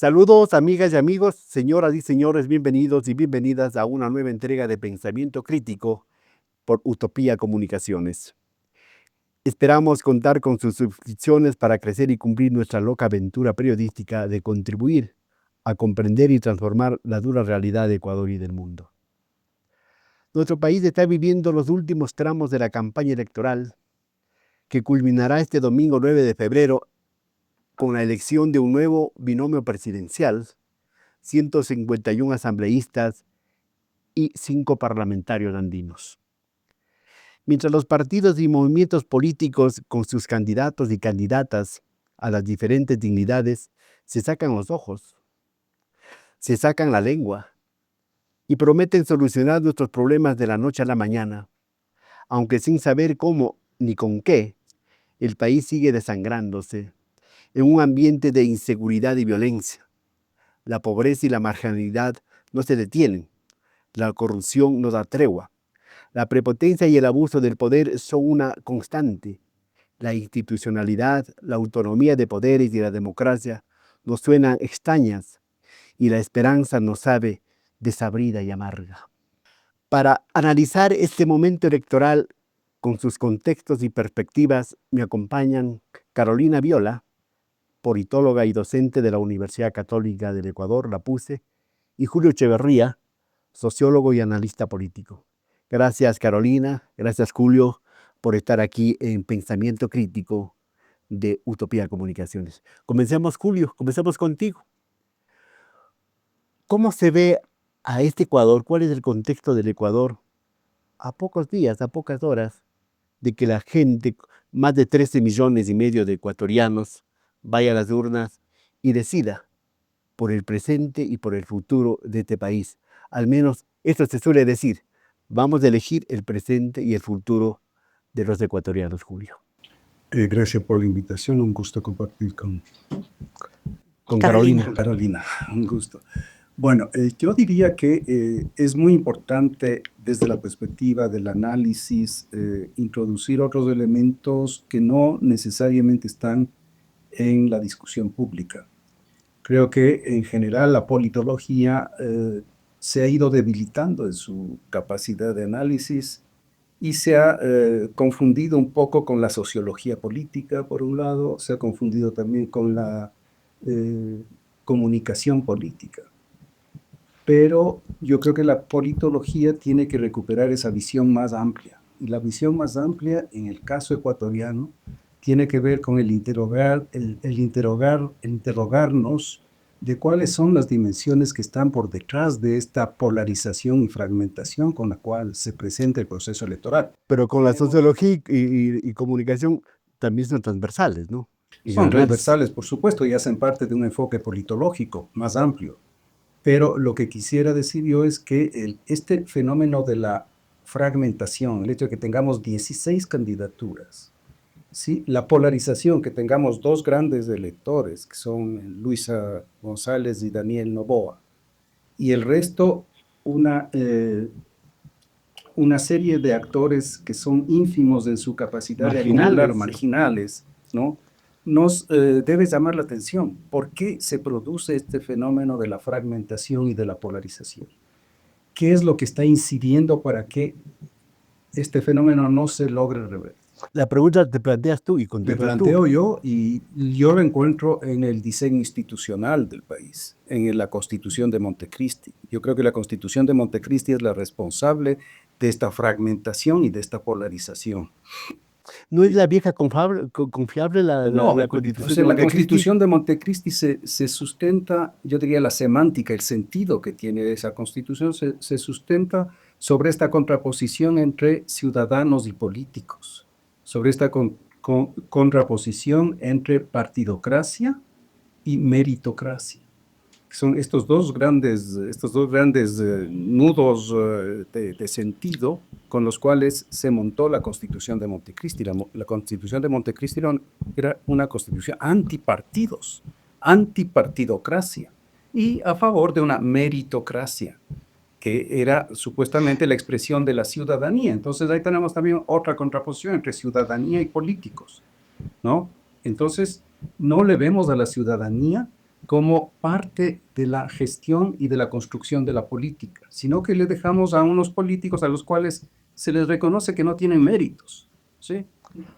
Saludos, amigas y amigos, señoras y señores, bienvenidos y bienvenidas a una nueva entrega de Pensamiento Crítico por Utopía Comunicaciones. Esperamos contar con sus suscripciones para crecer y cumplir nuestra loca aventura periodística de contribuir a comprender y transformar la dura realidad de Ecuador y del mundo. Nuestro país está viviendo los últimos tramos de la campaña electoral que culminará este domingo 9 de febrero con la elección de un nuevo binomio presidencial, 151 asambleístas y 5 parlamentarios andinos. Mientras los partidos y movimientos políticos con sus candidatos y candidatas a las diferentes dignidades se sacan los ojos, se sacan la lengua y prometen solucionar nuestros problemas de la noche a la mañana, aunque sin saber cómo ni con qué, el país sigue desangrándose en un ambiente de inseguridad y violencia. La pobreza y la marginalidad no se detienen. La corrupción no da tregua. La prepotencia y el abuso del poder son una constante. La institucionalidad, la autonomía de poderes y la democracia nos suenan extrañas y la esperanza nos sabe desabrida y amarga. Para analizar este momento electoral con sus contextos y perspectivas me acompañan Carolina Viola, politóloga y docente de la Universidad Católica del Ecuador, la PUCE, y Julio Echeverría, sociólogo y analista político. Gracias, Carolina, gracias, Julio, por estar aquí en Pensamiento Crítico de Utopía Comunicaciones. Comencemos, Julio, comencemos contigo. ¿Cómo se ve a este Ecuador? ¿Cuál es el contexto del Ecuador a pocos días, a pocas horas, de que la gente, más de 13 millones y medio de ecuatorianos, vaya a las urnas y decida por el presente y por el futuro de este país? Al menos esto se suele decir. Vamos a elegir el presente y el futuro de los ecuatorianos, Julio. Gracias por la invitación, un gusto compartir con Carolina. Carolina, un gusto. Bueno, yo diría que es muy importante desde la perspectiva del análisis introducir otros elementos que no necesariamente están en la discusión pública. Creo que en general la politología se ha ido debilitando en su capacidad de análisis y se ha confundido un poco con la sociología política, por un lado, se ha confundido también con la comunicación política. Pero yo creo que la politología tiene que recuperar esa visión más amplia. Y la visión más amplia, en el caso ecuatoriano, tiene que ver con el interrogarnos de cuáles son las dimensiones que están por detrás de esta polarización y fragmentación con la cual se presenta el proceso electoral. Pero con la sociología y comunicación también son transversales, ¿no? Son transversales, por supuesto, y hacen parte de un enfoque politológico más amplio. Pero lo que quisiera decir yo es que este fenómeno de la fragmentación, el hecho de que tengamos 16 candidaturas, ¿sí? La polarización, que tengamos dos grandes electores, que son Luisa González y Daniel Noboa, y el resto una serie de actores que son ínfimos en su capacidad de acumular, marginales, ¿no? Nos debe llamar la atención. ¿Por qué se produce este fenómeno de la fragmentación y de la polarización? ¿Qué es lo que está incidiendo para que este fenómeno no se logre revertir? La pregunta te planteas tú y contestas tú. Me planteo yo, y yo lo encuentro en el diseño institucional del país, en la Constitución de Montecristi. Yo creo que la Constitución de Montecristi es la responsable de esta fragmentación y de esta polarización. ¿No es la vieja confiable la Constitución? La Constitución de Montecristi se sustenta, yo diría, la semántica, el sentido que tiene esa Constitución se sustenta sobre esta contraposición entre ciudadanos y políticos, sobre esta contraposición entre partidocracia y meritocracia. Son estos dos grandes nudos de sentido con los cuales se montó la Constitución de Montecristi. La Constitución de Montecristi era una constitución antipartidos, antipartidocracia y a favor de una meritocracia, que era supuestamente la expresión de la ciudadanía. Entonces ahí tenemos también otra contraposición entre ciudadanía y políticos, ¿no? Entonces no le vemos a la ciudadanía como parte de la gestión y de la construcción de la política, sino que le dejamos a unos políticos a los cuales se les reconoce que no tienen méritos, ¿sí?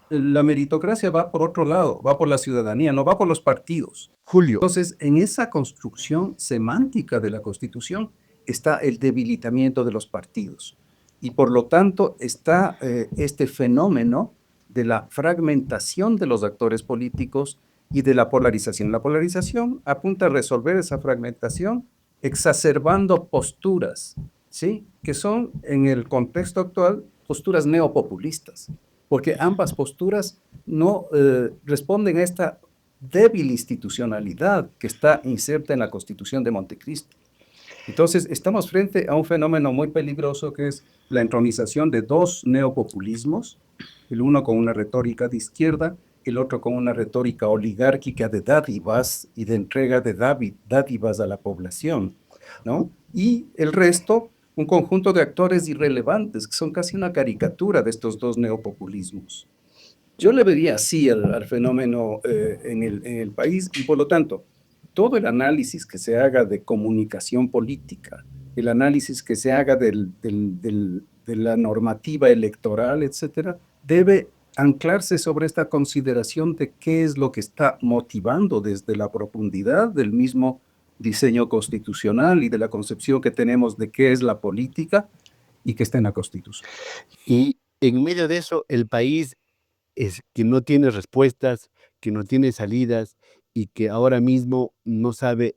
La meritocracia va por otro lado, va por la ciudadanía, no va por los partidos. Julio, Entonces, en esa construcción semántica de la Constitución está el debilitamiento de los partidos. Y por lo tanto está este fenómeno de la fragmentación de los actores políticos y de la polarización. La polarización apunta a resolver esa fragmentación exacerbando posturas, ¿sí? Que son en el contexto actual posturas neopopulistas, porque ambas posturas no responden a esta débil institucionalidad que está inserta en la Constitución de Montecristo. Entonces, estamos frente a un fenómeno muy peligroso que es la entronización de dos neopopulismos, el uno con una retórica de izquierda, el otro con una retórica oligárquica de dádivas y de entrega de dádivas a la población, ¿no? Y el resto, un conjunto de actores irrelevantes, que son casi una caricatura de estos dos neopopulismos. Yo le vería así al fenómeno en el país y por lo tanto, todo el análisis que se haga de comunicación política, el análisis que se haga de la normativa electoral, etcétera, debe anclarse sobre esta consideración de qué es lo que está motivando desde la profundidad del mismo diseño constitucional y de la concepción que tenemos de qué es la política y que está en la Constitución. y en medio de eso, el país es que no tiene respuestas, que no tiene salidas y que ahora mismo no sabe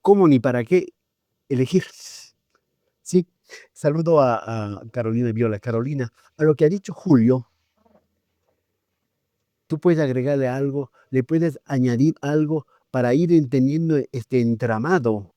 cómo ni para qué elegir. Sí, saludo a Carolina Viola. Carolina, a lo que ha dicho Julio, tú puedes agregarle algo, le puedes añadir algo para ir entendiendo este entramado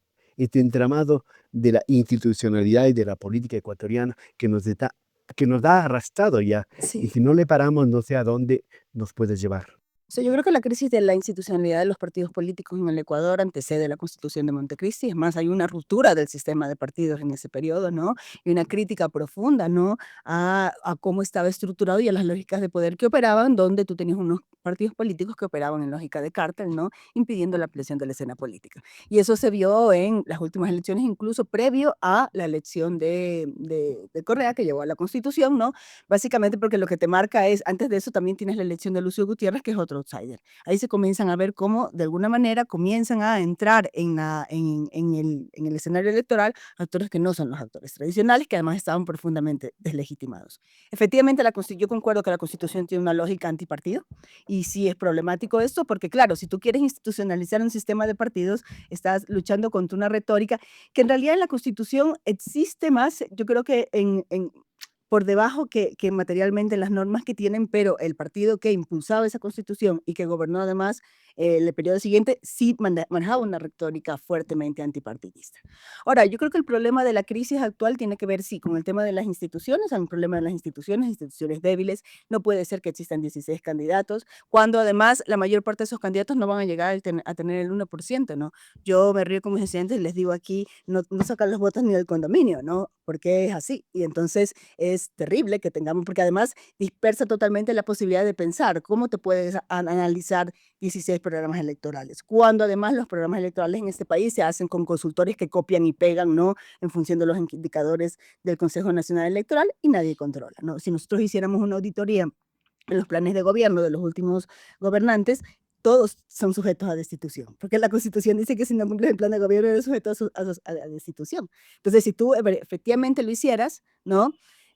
de la institucionalidad y de la política ecuatoriana que nos da arrastrado ya. Y Sí. si no le paramos, no sé a dónde nos puede llevar. O sea, yo creo que la crisis de la institucionalidad de los partidos políticos en el Ecuador antecede la Constitución de Montecristi. Es más, hay una ruptura del sistema de partidos en ese periodo, ¿no? Y una crítica profunda, ¿no? A cómo estaba estructurado y a las lógicas de poder que operaban, donde tú tenías unos partidos políticos que operaban en lógica de cártel, ¿no? Impidiendo la ampliación de la escena política. Y eso se vio en las últimas elecciones, incluso previo a la elección de Correa, que llevó a la Constitución, ¿no? Básicamente porque lo que te marca es, antes de eso también tienes la elección de Lucio Gutiérrez, que es otro outsider. Ahí se comienzan a ver cómo, de alguna manera, comienzan a entrar en el escenario electoral actores que no son los actores tradicionales, que además estaban profundamente deslegitimados. Efectivamente, yo concuerdo que la Constitución tiene una lógica antipartido, y sí es problemático esto, porque claro, si tú quieres institucionalizar un sistema de partidos, estás luchando contra una retórica que en realidad en la Constitución existe más, yo creo que por debajo que materialmente las normas que tienen, pero el partido que impulsaba esa constitución y que gobernó además el periodo siguiente, sí manejaba una retórica fuertemente antipartidista. Ahora, yo creo que el problema de la crisis actual tiene que ver, sí, con el tema de las instituciones. Hay un problema de las instituciones débiles. No puede ser que existan 16 candidatos, cuando además la mayor parte de esos candidatos no van a llegar a tener el 1%, ¿no? Yo me río con mis estudiantes y les digo aquí, no sacan los votos ni del condominio, ¿no? Porque es así. Y entonces es terrible que tengamos, porque además dispersa totalmente la posibilidad de pensar cómo te puedes analizar 16 programas electorales, cuando además los programas electorales en este país se hacen con consultores que copian y pegan, ¿no? En función de los indicadores del Consejo Nacional Electoral y nadie controla, ¿no? Si nosotros hiciéramos una auditoría en los planes de gobierno de los últimos gobernantes, todos son sujetos a destitución, porque la Constitución dice que si no cumples el plan de gobierno eres sujeto a destitución. Entonces, si tú efectivamente lo hicieras, ¿no?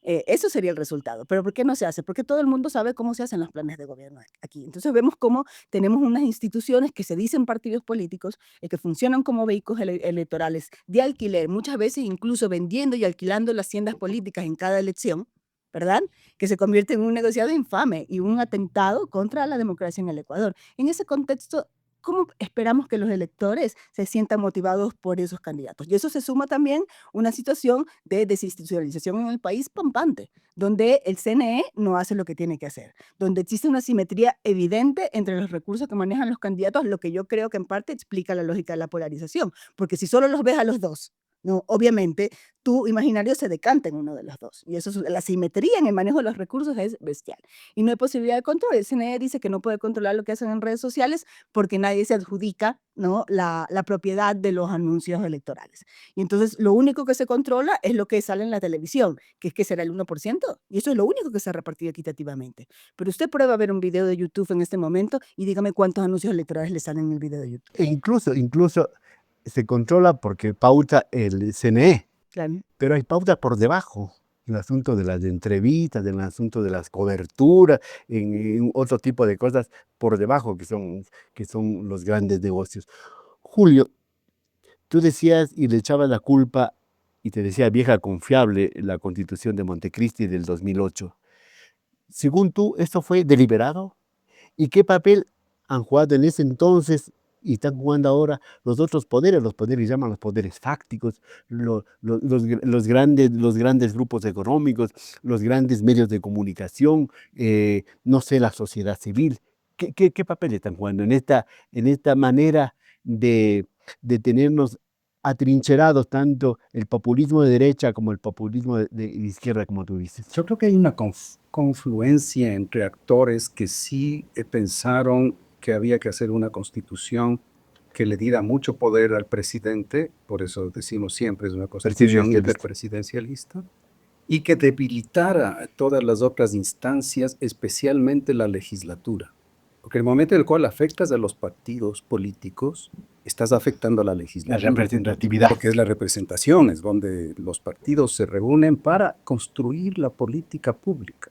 Eso sería el resultado. Pero ¿por qué no se hace? Porque todo el mundo sabe cómo se hacen los planes de gobierno aquí. Entonces vemos cómo tenemos unas instituciones que se dicen partidos políticos, que funcionan como vehículos electorales de alquiler, muchas veces incluso vendiendo y alquilando las haciendas políticas en cada elección, ¿verdad? Que se convierte en un negociado infame y un atentado contra la democracia en el Ecuador. En ese contexto, ¿cómo esperamos que los electores se sientan motivados por esos candidatos? Y eso se suma también una situación de desinstitucionalización en el país pampante, donde el CNE no hace lo que tiene que hacer, donde existe una simetría evidente entre los recursos que manejan los candidatos, lo que yo creo que en parte explica la lógica de la polarización, porque si solo los ves a los dos, No, obviamente, tu imaginario se decanta en uno de los dos. Y eso es, la simetría en el manejo de los recursos es bestial. Y no hay posibilidad de control. El CNE dice que no puede controlar lo que hacen en redes sociales porque nadie se adjudica, ¿no?, la propiedad de los anuncios electorales. Y entonces lo único que se controla es lo que sale en la televisión, que es que será el 1%. Y eso es lo único que se ha repartido equitativamente. Pero usted prueba a ver un video de YouTube en este momento y dígame cuántos anuncios electorales le salen en el video de YouTube. E incluso se controla porque pauta el CNE, Claro. pero hay pautas por debajo. El asunto de las entrevistas, el asunto de las coberturas, en otro tipo de cosas por debajo que son los grandes negocios. Julio, tú decías y le echabas la culpa y te decía vieja confiable la Constitución de Montecristi del 2008. Según tú, ¿esto fue deliberado? ¿Y qué papel han jugado en ese entonces y están jugando ahora los otros poderes? Los poderes llaman los poderes fácticos, los grandes grupos económicos, los grandes medios de comunicación, no sé, la sociedad civil. ¿Qué papel están jugando en esta manera de tenernos atrincherados tanto el populismo de derecha como el populismo de izquierda, como tú dices? Yo creo que hay una confluencia entre actores que sí pensaron que había que hacer una constitución que le diera mucho poder al presidente, por eso decimos siempre es una constitución hiperpresidencialista, y que debilitara todas las otras instancias, especialmente la legislatura. Porque el momento en el cual afectas a los partidos políticos, estás afectando a la legislatura. La representatividad. Porque es la representación, es donde los partidos se reúnen para construir la política pública.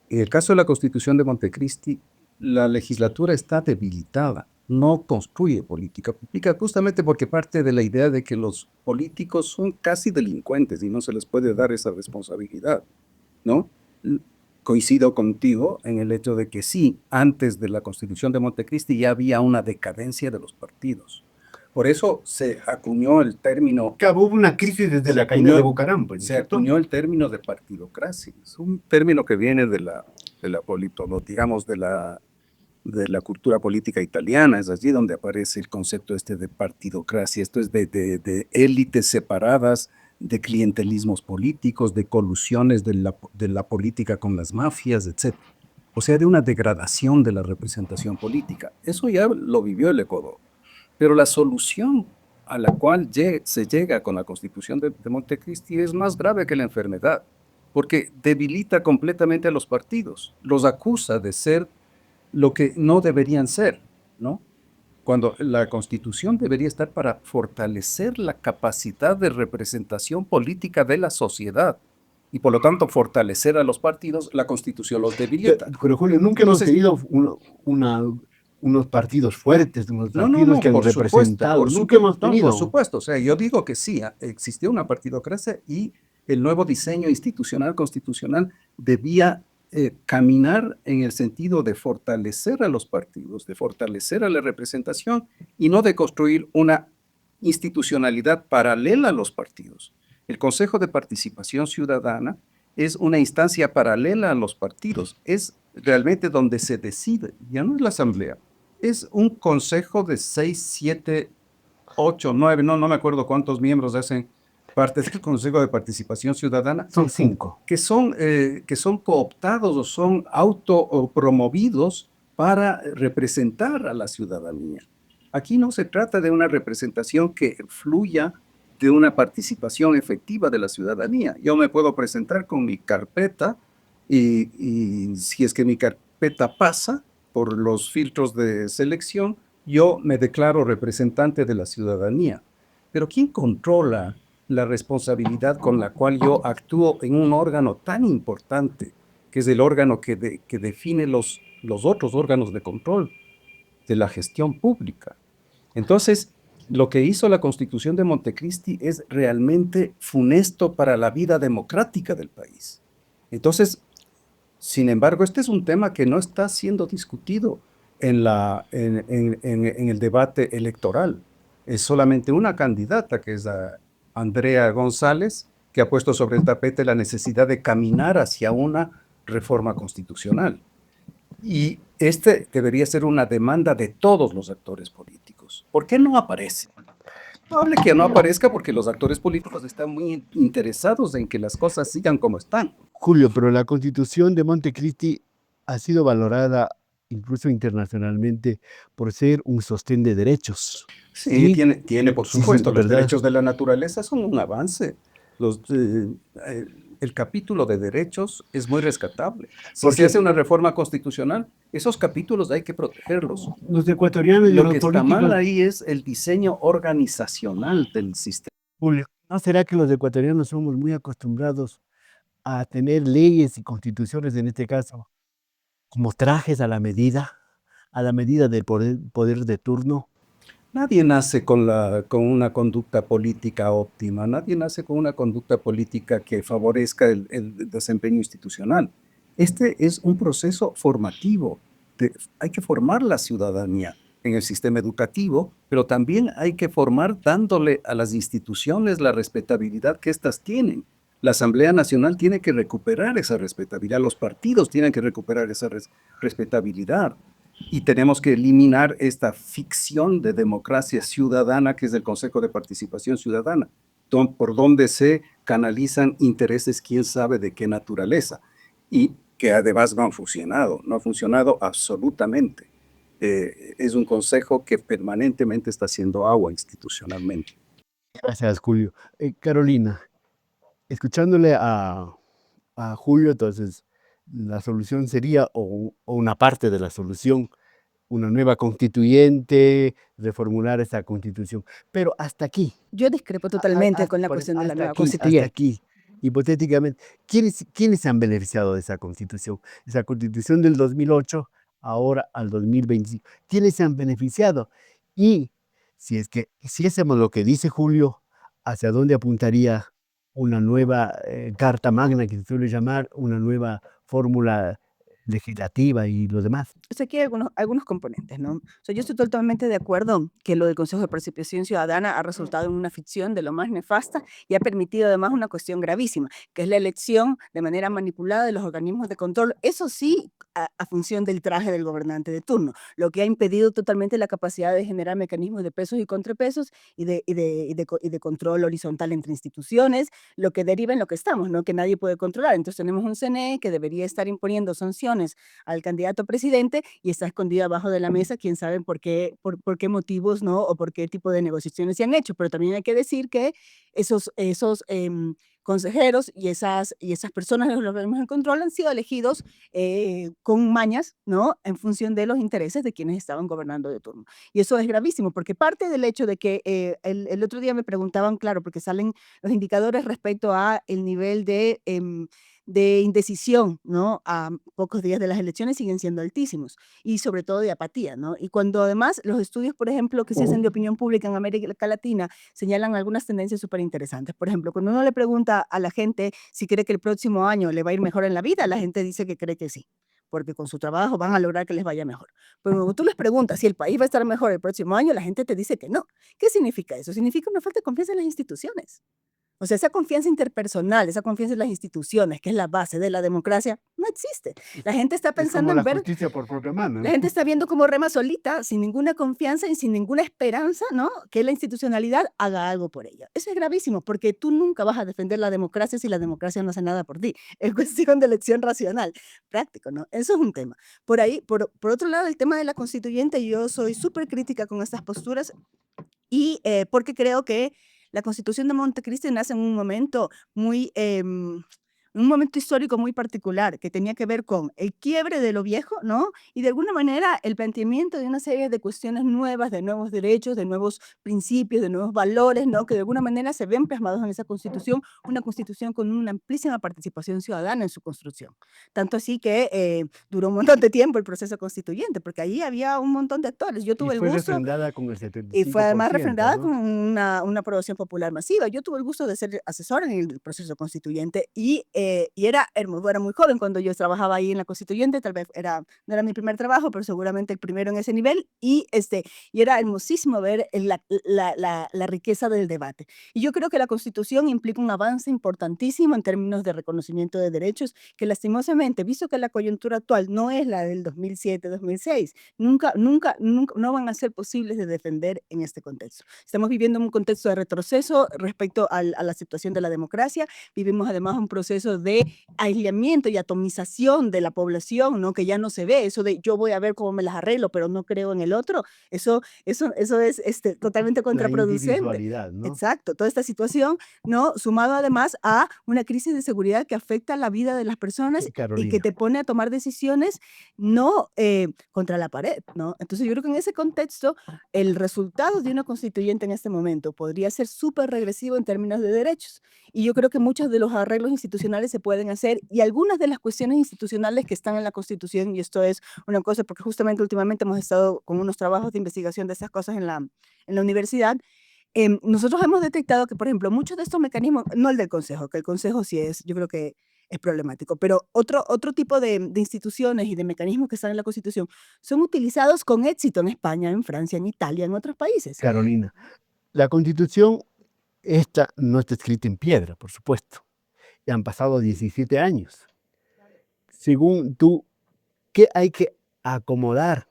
En el caso de la Constitución de Montecristi, la legislatura está debilitada, no construye política pública, justamente porque parte de la idea de que los políticos son casi delincuentes y no se les puede dar esa responsabilidad, ¿no? Coincido contigo en el hecho de que sí, antes de la Constitución de Montecristi ya había una decadencia de los partidos. Por eso se acuñó el término... Hubo una crisis desde la caída de Bucaram. Pues, se acuñó el término de partidocracia. Es un término que viene de la digamos, de la cultura política italiana. Es allí donde aparece el concepto de partidocracia. Esto es de élites separadas, de clientelismos políticos, de colusiones de la política con las mafias, etc. O sea, de una degradación de la representación política. Eso ya lo vivió el Ecuador. Pero la solución a la cual se llega con la Constitución de Montecristi es más grave que la enfermedad, porque debilita completamente a los partidos, los acusa de ser lo que no deberían ser, ¿no? Cuando la Constitución debería estar para fortalecer la capacidad de representación política de la sociedad y por lo tanto fortalecer a los partidos, la Constitución los debilita. Pero Julio, nunca hemos tenido unos partidos fuertes, unos partidos que han representado. Nunca hemos tenido. Por supuesto, o sea, yo digo que sí, existió una partidocracia y el nuevo diseño institucional constitucional debía caminar en el sentido de fortalecer a los partidos, de fortalecer a la representación y no de construir una institucionalidad paralela a los partidos. El Consejo de Participación Ciudadana es una instancia paralela a los partidos, es realmente donde se decide, ya no es la asamblea, es un consejo de 6, 7, 8, 9, no me acuerdo cuántos miembros hacen parte del Consejo de Participación Ciudadana. Son 5. Que son cooptados o son autopromovidos para representar a la ciudadanía. Aquí no se trata de una representación que fluya de una participación efectiva de la ciudadanía. Yo me puedo presentar con mi carpeta y si es que mi carpeta pasa por los filtros de selección, yo me declaro representante de la ciudadanía. Pero ¿quién controla la responsabilidad con la cual yo actúo en un órgano tan importante, que es el órgano que define los otros órganos de control de la gestión pública? Entonces, lo que hizo la Constitución de Montecristi es realmente funesto para la vida democrática del país. Entonces, sin embargo, este es un tema que no está siendo discutido en el debate electoral. Es solamente una candidata, que es Andrea González, que ha puesto sobre el tapete la necesidad de caminar hacia una reforma constitucional. Y debería ser una demanda de todos los actores políticos. ¿Por qué no aparece? Probable que no aparezca porque los actores políticos están muy interesados en que las cosas sigan como están. Julio, pero la Constitución de Montecristi ha sido valorada incluso internacionalmente por ser un sostén de derechos. Sí, tiene por Sí, supuesto, los ¿verdad? derechos de la naturaleza son un avance. El capítulo de derechos es muy rescatable. Si Porque se hace una reforma constitucional, esos capítulos hay que protegerlos. los ecuatorianos y Lo los que está políticos, mal ahí es el diseño organizacional del sistema. Julio, ¿no será que los ecuatorianos somos muy acostumbrados a tener leyes y constituciones, en este caso, como trajes a la medida del poder de turno? Nadie nace con una conducta política óptima, nadie nace con una conducta política que favorezca el desempeño institucional. Este es un proceso formativo. Hay que formar la ciudadanía en el sistema educativo, pero también hay que formar dándole a las instituciones la respetabilidad que éstas tienen. La Asamblea Nacional tiene que recuperar esa respetabilidad, los partidos tienen que recuperar esa respetabilidad. Y tenemos que eliminar esta ficción de democracia ciudadana que es el Consejo de Participación Ciudadana, por donde se canalizan intereses quién sabe de qué naturaleza y que además no ha funcionado absolutamente. Es un consejo que permanentemente está haciendo agua institucionalmente. Gracias, Julio. Carolina, escuchándole a Julio, entonces la solución sería, o una parte de la solución, una nueva constituyente, reformular esa constitución. Pero hasta aquí, Yo discrepo totalmente con la cuestión de la nueva hasta constituyente. aquí, hipotéticamente, ¿quiénes se han beneficiado de esa constitución? Esa constitución del 2008, ahora al 2025. ¿Quiénes se han beneficiado? Y si es que hiciésemos lo que dice Julio, ¿hacia dónde apuntaría una nueva carta magna, que se suele llamar, una nueva fórmula legislativa y lo demás? O sea, aquí hay algunos componentes, ¿no? O sea, yo estoy totalmente de acuerdo que lo del Consejo de Participación Ciudadana ha resultado en una ficción de lo más nefasta y ha permitido además una cuestión gravísima, que es la elección de manera manipulada de los organismos de control. Eso sí, a función del traje del gobernante de turno, lo que ha impedido totalmente la capacidad de generar mecanismos de pesos y contrapesos y de control horizontal entre instituciones, lo que deriva en lo que estamos, ¿no? Que nadie puede controlar. Entonces tenemos un CNE que debería estar imponiendo sanciones al candidato a presidente y está escondido abajo de la mesa, quién sabe por qué motivos, ¿no? O por qué tipo de negociaciones se han hecho. Pero también hay que decir que esos consejeros y esas personas de los organismos de control han sido elegidos con mañas, ¿no? En función de los intereses de quienes estaban gobernando de turno. Y eso es gravísimo, porque parte del hecho de que el otro día me preguntaban, claro, porque salen los indicadores respecto a el nivel de indecisión, ¿no? A pocos días de las elecciones siguen siendo altísimos y sobre todo de apatía, ¿no? Y cuando además los estudios, por ejemplo, que se hacen de opinión pública en América Latina señalan algunas tendencias súper interesantes. Por ejemplo, cuando uno le pregunta a la gente si cree que el próximo año le va a ir mejor en la vida, la gente dice que cree que sí, porque con su trabajo van a lograr que les vaya mejor. Pero cuando tú les preguntas si el país va a estar mejor el próximo año, la gente te dice que no. ¿Qué significa eso? Significa una falta de confianza en las instituciones. O sea, esa confianza interpersonal, esa confianza en las instituciones, que es la base de la democracia, no existe. La gente está Es pensando como en la ver, justicia por propia mano, la ¿no? gente está viendo como rema solita, sin ninguna confianza y sin ninguna esperanza, ¿no? Que la institucionalidad haga algo por ella. Eso es gravísimo, porque tú nunca vas a defender la democracia si la democracia no hace nada por ti. Es cuestión de elección racional, práctico, ¿no? Eso es un tema. Por ahí, por otro lado, el tema de la constituyente, yo soy súper crítica con estas posturas y porque creo que la Constitución de Montecristi nace en un momento muy, un momento histórico muy particular, que tenía que ver con el quiebre de lo viejo, ¿no? Y de alguna manera el planteamiento de una serie de cuestiones nuevas, de nuevos derechos, de nuevos principios, de nuevos valores, ¿no? Que de alguna manera se ven plasmados en esa Constitución, una Constitución con una amplísima participación ciudadana en su construcción. Tanto así que duró un montón de tiempo el proceso constituyente, porque ahí había un montón de actores. Yo Y tuve el fue gusto refrendada con el y fue además 75%, refrendada con ¿no? una aprobación popular masiva. Yo tuve el gusto de ser asesora en el proceso constituyente y era muy joven cuando yo trabajaba ahí en la Constituyente, tal vez no era mi primer trabajo, pero seguramente el primero en ese nivel, y era hermosísimo ver la riqueza del debate. Y yo creo que la Constitución implica un avance importantísimo en términos de reconocimiento de derechos, que lastimosamente, visto que la coyuntura actual no es la del 2007-2006, nunca no van a ser posibles de defender en este contexto. Estamos viviendo un contexto de retroceso respecto a la situación de la democracia, vivimos además un proceso de aislamiento y atomización de la población, ¿no? Que ya no se ve, eso de yo voy a ver cómo me las arreglo, pero no creo en el otro, eso es totalmente La contraproducente. individualidad, ¿no? Exacto, toda esta situación, ¿no? Sumado además a una crisis de seguridad que afecta la vida de las personas y que Carolina. te pone a tomar decisiones contra la pared, ¿no? Entonces yo creo que en ese contexto el resultado de una constituyente en este momento podría ser súper regresivo en términos de derechos. Y yo creo que muchos de los arreglos institucionales se pueden hacer y algunas de las cuestiones institucionales que están en la Constitución, y esto es una cosa porque justamente últimamente hemos estado con unos trabajos de investigación de esas cosas en la universidad, nosotros hemos detectado que, por ejemplo, muchos de estos mecanismos, no el del Consejo, que el Consejo sí yo creo que es problemático, pero otro tipo de instituciones y de mecanismos que están en la Constitución son utilizados con éxito en España, en Francia, en Italia, en otros países. Carolina, la Constitución esta no está escrita en piedra, por supuesto. Ya han pasado 17 años. Según tú, ¿qué hay que acomodar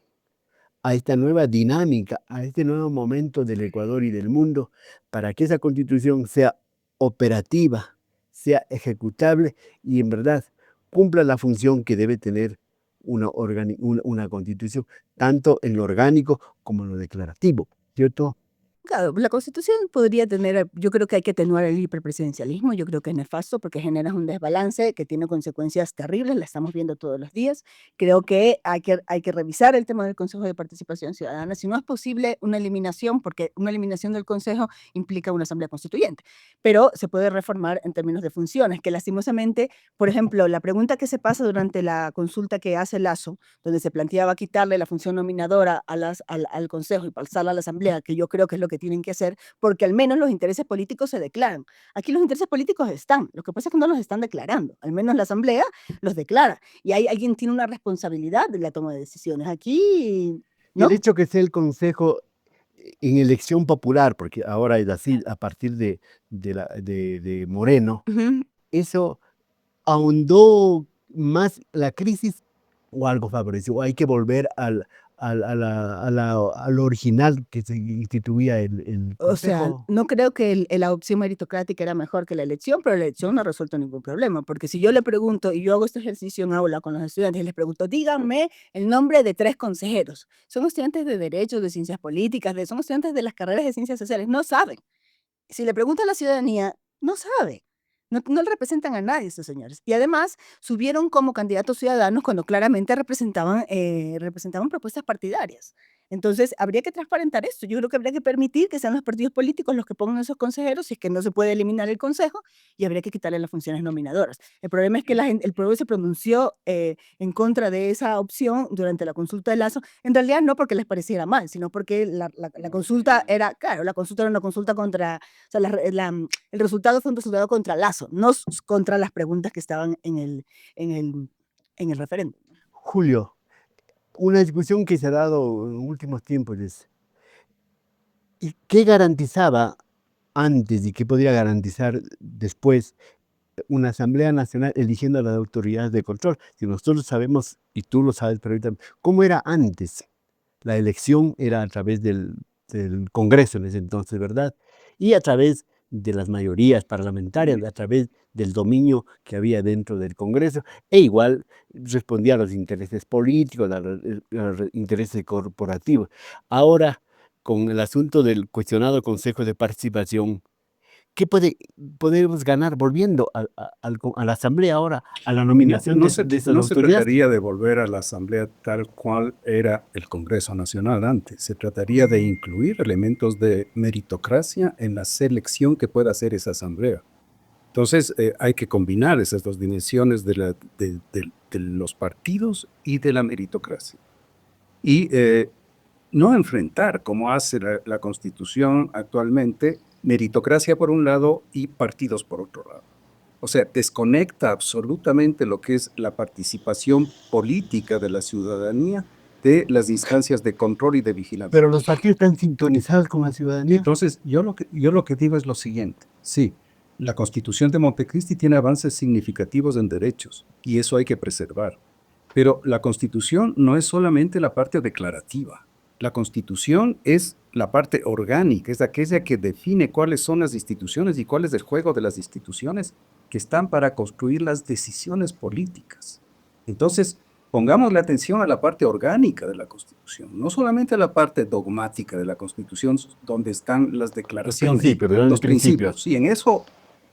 a esta nueva dinámica, a este nuevo momento del Ecuador y del mundo, para que esa Constitución sea operativa, sea ejecutable y en verdad cumpla la función que debe tener una Constitución, tanto en lo orgánico como en lo declarativo, ¿cierto? Claro, la Constitución podría tener, yo creo que hay que atenuar el hiperpresidencialismo, yo creo que es nefasto porque genera un desbalance que tiene consecuencias terribles, la estamos viendo todos los días. Creo que hay que revisar el tema del Consejo de Participación Ciudadana, si no es posible una eliminación, porque una eliminación del Consejo implica una asamblea constituyente, pero se puede reformar en términos de funciones, que lastimosamente, por ejemplo, la pregunta que se pasa durante la consulta que hace Lasso, donde se planteaba quitarle la función nominadora al Consejo y pasarla a la asamblea, que yo creo que es lo que tienen que hacer, porque al menos los intereses políticos se declaran. Aquí los intereses políticos están, lo que pasa es que no los están declarando, al menos la asamblea los declara, y alguien tiene una responsabilidad de la toma de decisiones. Aquí, Y el ¿no? hecho que sea el Consejo en elección popular, porque ahora es así, a partir de Moreno, Ujú. eso ahondó más la crisis o algo favoreció, o hay que volver al original que se instituía el O sea, Consejo. no creo que la opción meritocrática era mejor que la elección, pero la elección no ha resuelto ningún problema, porque si yo le pregunto, y yo hago este ejercicio en aula con los estudiantes, y les pregunto, díganme el nombre de 3 consejeros. Son estudiantes de Derecho, de Ciencias Políticas, son estudiantes de las carreras de Ciencias Sociales, no saben. Si le pregunto a la ciudadanía, no sabe. No le representan a nadie estos señores. Y además subieron como candidatos ciudadanos cuando claramente representaban propuestas partidarias. Entonces, habría que transparentar esto. Yo creo que habría que permitir que sean los partidos políticos los que pongan esos consejeros, si es que no se puede eliminar el consejo, y habría que quitarle las funciones nominadoras. El problema es que el pueblo se pronunció en contra de esa opción durante la consulta de Lazo. En realidad no porque les pareciera mal, sino porque la consulta era, claro, la consulta era una consulta contra, o sea, el resultado fue un resultado contra Lazo, no contra las preguntas que estaban en el, en el referéndum. Julio, una discusión que se ha dado en últimos tiempos es, ¿y qué garantizaba antes y qué podría garantizar después una Asamblea Nacional eligiendo a las autoridades de control? Si nosotros sabemos, y tú lo sabes perfectamente, ¿cómo era antes? La elección era a través del Congreso en ese entonces, ¿verdad? Y a través de las mayorías parlamentarias, a través del dominio que había dentro del Congreso, e igual respondía a los intereses políticos, a los intereses corporativos. Ahora, con el asunto del cuestionado Consejo de Participación, ¿qué podemos ganar volviendo a la Asamblea ahora, a la nominación de esas No se autoridades? trataría de volver a la Asamblea tal cual era el Congreso Nacional antes. Se trataría de incluir elementos de meritocracia en la selección que pueda hacer esa Asamblea. Entonces, hay que combinar esas dos dimensiones de los partidos y de la meritocracia. Y no enfrentar, como hace la Constitución actualmente, meritocracia por un lado y partidos por otro lado. O sea, desconecta absolutamente lo que es la participación política de la ciudadanía de las instancias de control y de vigilancia. Pero los partidos están sintonizados con la ciudadanía. Entonces, yo lo que digo es lo siguiente. Sí, la Constitución de Montecristi tiene avances significativos en derechos y eso hay que preservar. Pero la Constitución no es solamente la parte declarativa. La Constitución es la parte orgánica, es aquella que define cuáles son las instituciones y cuál es el juego de las instituciones que están para construir las decisiones políticas. Entonces, pongamos la atención a la parte orgánica de la Constitución, no solamente a la parte dogmática de la Constitución, donde están las declaraciones, los principios. Sí, en eso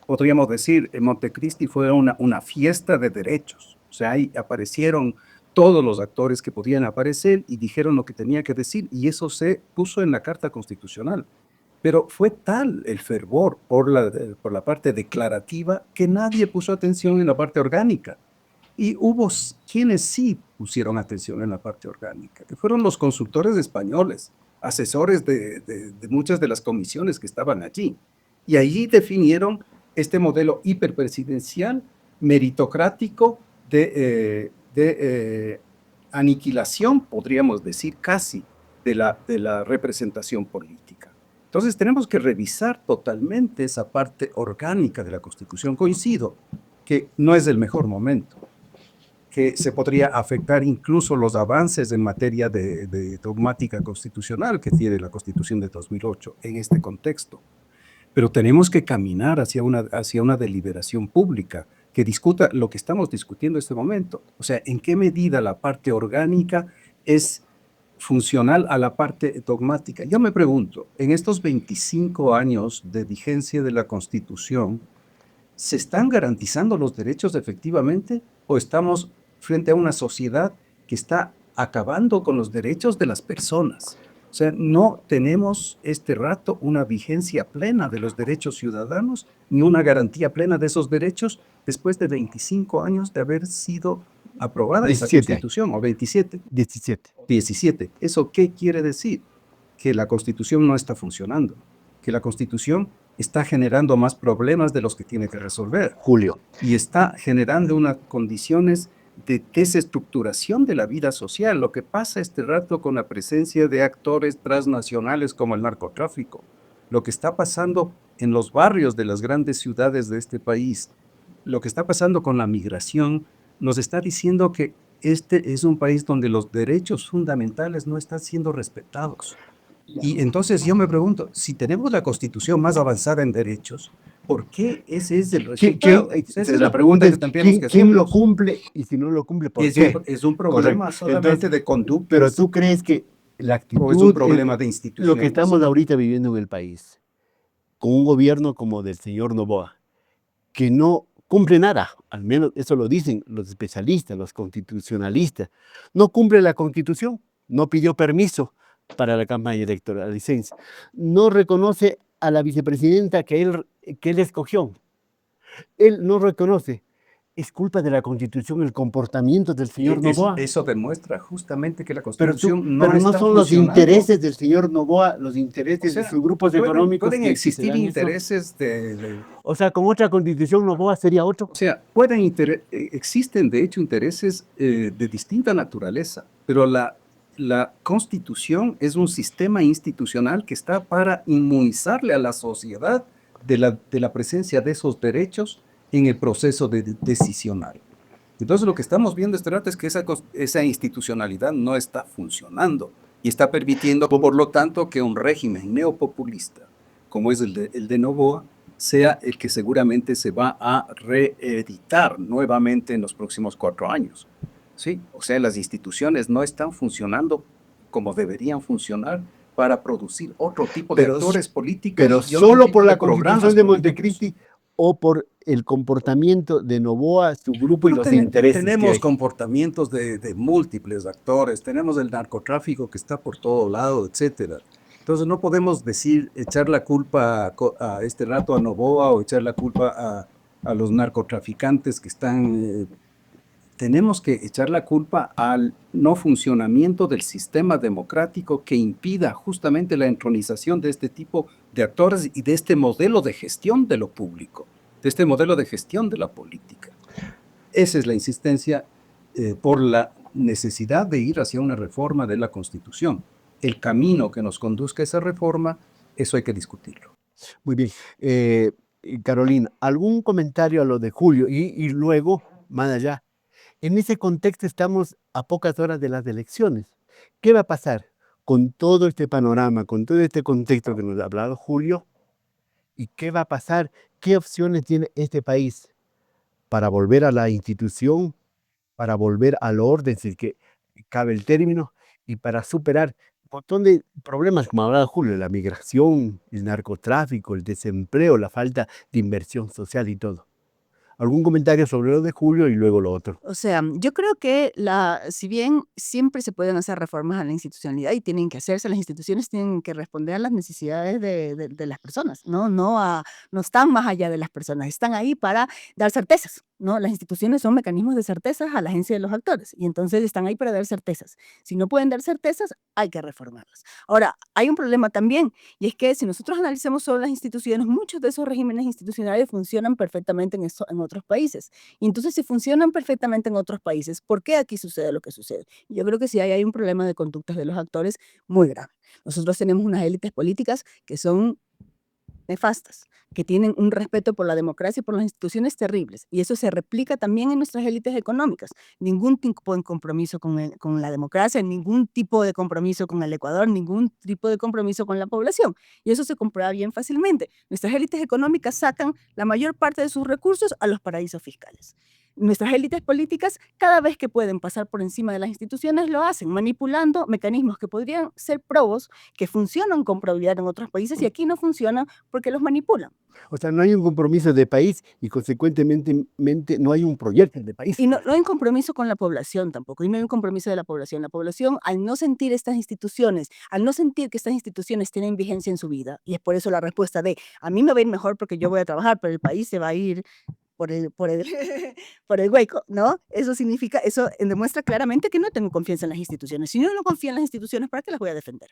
podríamos decir, Montecristi fue una fiesta de derechos. O sea, ahí aparecieron todos los actores que podían aparecer y dijeron lo que tenía que decir, y eso se puso en la Carta Constitucional. Pero fue tal el fervor por la parte declarativa que nadie puso atención en la parte orgánica. Y hubo quienes sí pusieron atención en la parte orgánica, que fueron los consultores españoles, asesores de muchas de las comisiones que estaban allí. Y allí definieron este modelo hiperpresidencial, meritocrático, de aniquilación, podríamos decir casi, de la representación política. Entonces tenemos que revisar totalmente esa parte orgánica de la Constitución. Coincido que no es el mejor momento, que se podría afectar incluso los avances en materia de dogmática constitucional que tiene la Constitución de 2008 en este contexto. Pero tenemos que caminar hacia una deliberación pública que discuta lo que estamos discutiendo en este momento. O sea, en qué medida la parte orgánica es funcional a la parte dogmática. Yo me pregunto, en estos 25 años de vigencia de la Constitución, ¿se están garantizando los derechos efectivamente o estamos frente a una sociedad que está acabando con los derechos de las personas? O sea, no tenemos este rato una vigencia plena de los derechos ciudadanos ni una garantía plena de esos derechos después de 25 años de haber sido aprobada esa 17. Constitución, o 27. 17. 17. ¿Eso qué quiere decir? Que la Constitución no está funcionando, que la Constitución está generando más problemas de los que tiene que resolver. Julio. Y está generando unas condiciones de desestructuración de la vida social, lo que pasa este rato con la presencia de actores transnacionales como el narcotráfico, lo que está pasando en los barrios de las grandes ciudades de este país, lo que está pasando con la migración, nos está diciendo que este es un país donde los derechos fundamentales no están siendo respetados. Y entonces yo me pregunto, si tenemos la Constitución más avanzada en derechos, ¿por qué ese es el resultado? Esa es la pregunta que también tenemos que ¿quién lo hacernos. cumple y si no lo cumple, por qué? Es un problema Correcto. solamente Entonces, de conducta. Pero tú crees que la actitud ¿O es un problema de instituciones? lo que estamos ahorita viviendo en el país, con un gobierno como del señor Noboa, que no cumple nada, al menos eso lo dicen los especialistas, los constitucionalistas, no cumple la Constitución, no pidió permiso para la campaña electoral, licencia, no reconoce a la vicepresidenta que él escogió, él no reconoce. Es culpa de la Constitución el comportamiento del señor Noboa. Eso demuestra justamente que la Pero Constitución no está son los funcionando. intereses del señor Noboa, los intereses O sea, de sus grupos económicos. Pueden que existir serán intereses o sea, con otra Constitución Noboa sería otro. O sea, existen de hecho intereses de distinta naturaleza, pero la Constitución es un sistema institucional que está para inmunizarle a la sociedad de la presencia de esos derechos en el proceso decisional. Entonces lo que estamos viendo este rato es que esa institucionalidad no está funcionando y está permitiendo, por lo tanto, que un régimen neopopulista, como es el de Noboa, sea el que seguramente se va a reeditar nuevamente en los próximos 4 años. ¿Sí? O sea, las instituciones no están funcionando como deberían funcionar para producir otro tipo de actores políticos. Pero y otro solo tipo por la programas Constitución de políticos. Montecristi o por el comportamiento de Noboa, su grupo y los intereses. Tenemos comportamientos de múltiples actores, tenemos el narcotráfico que está por todo lado, etcétera. Entonces no podemos echar la culpa a este rato a Noboa o echar la culpa a los narcotraficantes que están... tenemos que echar la culpa al no funcionamiento del sistema democrático que impida justamente la entronización de este tipo de actores y de este modelo de gestión de lo público. de este modelo de gestión de la política. Esa es la insistencia por la necesidad de ir hacia una reforma de la Constitución. El camino que nos conduzca a esa reforma, eso hay que discutirlo. Muy bien. Carolina, ¿algún comentario a lo de Julio? Y luego, más allá, en ese contexto estamos a pocas horas de las elecciones. ¿Qué va a pasar con todo este panorama, con todo este contexto que nos ha hablado Julio? ¿Y qué va a pasar? ¿Qué opciones tiene este país para volver a la institución, para volver al orden, si es que cabe el término, y para superar un montón de problemas, como hablaba Julio, la migración, el narcotráfico, el desempleo, la falta de inversión social y todo? ¿Algún comentario sobre lo de Julio y luego lo otro? O sea, yo creo que si bien siempre se pueden hacer reformas a la institucionalidad y tienen que hacerse, las instituciones tienen que responder a las necesidades de las personas, ¿no? No están más allá de las personas, están ahí para dar certezas, ¿no? Las instituciones son mecanismos de certezas a la agencia de los actores y entonces están ahí para dar certezas. Si no pueden dar certezas, hay que reformarlas. Ahora, hay un problema también y es que si nosotros analizamos solo las instituciones, muchos de esos regímenes institucionales funcionan perfectamente en otros países. Y entonces, si funcionan perfectamente en otros países, ¿por qué aquí sucede lo que sucede? Yo creo que sí hay un problema de conductas de los actores muy grave. Nosotros tenemos unas élites políticas que son nefastas, que tienen un respeto por la democracia y por las instituciones terribles. Y eso se replica también en nuestras élites económicas. Ningún tipo de compromiso con la democracia, ningún tipo de compromiso con el Ecuador, ningún tipo de compromiso con la población. Y eso se comprueba bien fácilmente. Nuestras élites económicas sacan la mayor parte de sus recursos a los paraísos fiscales. Nuestras élites políticas, cada vez que pueden pasar por encima de las instituciones, lo hacen, manipulando mecanismos que podrían ser probos, que funcionan con probidad en otros países y aquí no funcionan porque los manipulan. O sea, no hay un compromiso de país y consecuentemente no hay un proyecto de país. Y no hay un compromiso con la población tampoco, y no hay un compromiso de la población. La población, al no sentir estas instituciones, al no sentir que estas instituciones tienen vigencia en su vida, y es por eso la respuesta de, a mí me va a ir mejor porque yo voy a trabajar, pero el país se va a ir por el hueco, ¿no? Eso significa, eso demuestra claramente que no tengo confianza en las instituciones. Si yo no confío en las instituciones, ¿para qué las voy a defender?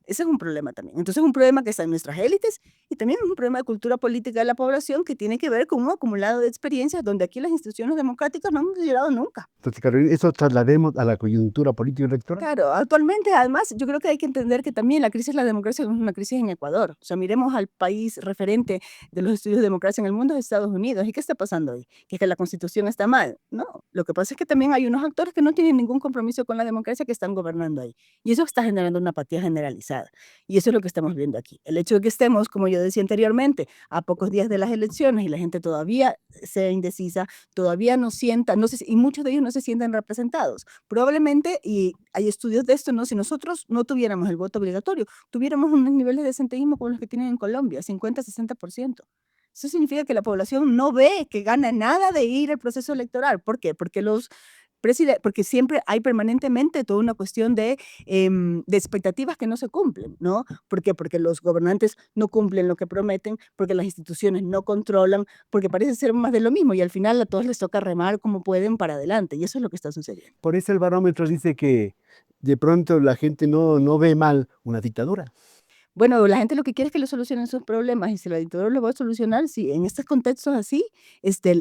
Ese es un problema también. Entonces es un problema que está en nuestras élites y también es un problema de cultura política de la población que tiene que ver con un acumulado de experiencias donde aquí las instituciones democráticas no hemos llegado nunca. Entonces, Carolina, eso traslademos a la coyuntura política electoral. Claro, actualmente además yo creo que hay que entender que también la crisis de la democracia no es una crisis en Ecuador. O sea, miremos al país referente de los estudios de democracia en el mundo, es Estados Unidos. ¿Y qué está pasando ahí? Que es que la constitución está mal. No, lo que pasa es que también hay unos actores que no tienen ningún compromiso con la democracia que están gobernando ahí. Y eso está generando una apatía generalizada. Y eso es lo que estamos viendo aquí. El hecho de que estemos, como yo decía anteriormente, a pocos días de las elecciones y la gente todavía sea indecisa, todavía no sienta, no se, y muchos de ellos no se sienten representados. Probablemente, y hay estudios de esto, ¿no? Si nosotros no tuviéramos el voto obligatorio, tuviéramos unos niveles de absenteísmo como los que tienen en Colombia, 50-60%. Eso significa que la población no ve que gana nada de ir al proceso electoral. ¿Por qué? Porque siempre hay permanentemente toda una cuestión de expectativas que no se cumplen, ¿no? ¿Por qué? Porque los gobernantes no cumplen lo que prometen, porque las instituciones no controlan, porque parece ser más de lo mismo y al final a todos les toca remar como pueden para adelante y eso es lo que está sucediendo. Por eso el barómetro dice que de pronto la gente no ve mal una dictadura. Bueno, la gente lo que quiere es que le solucionen sus problemas y si la dictadura lo va a solucionar, sí, en estos contextos así,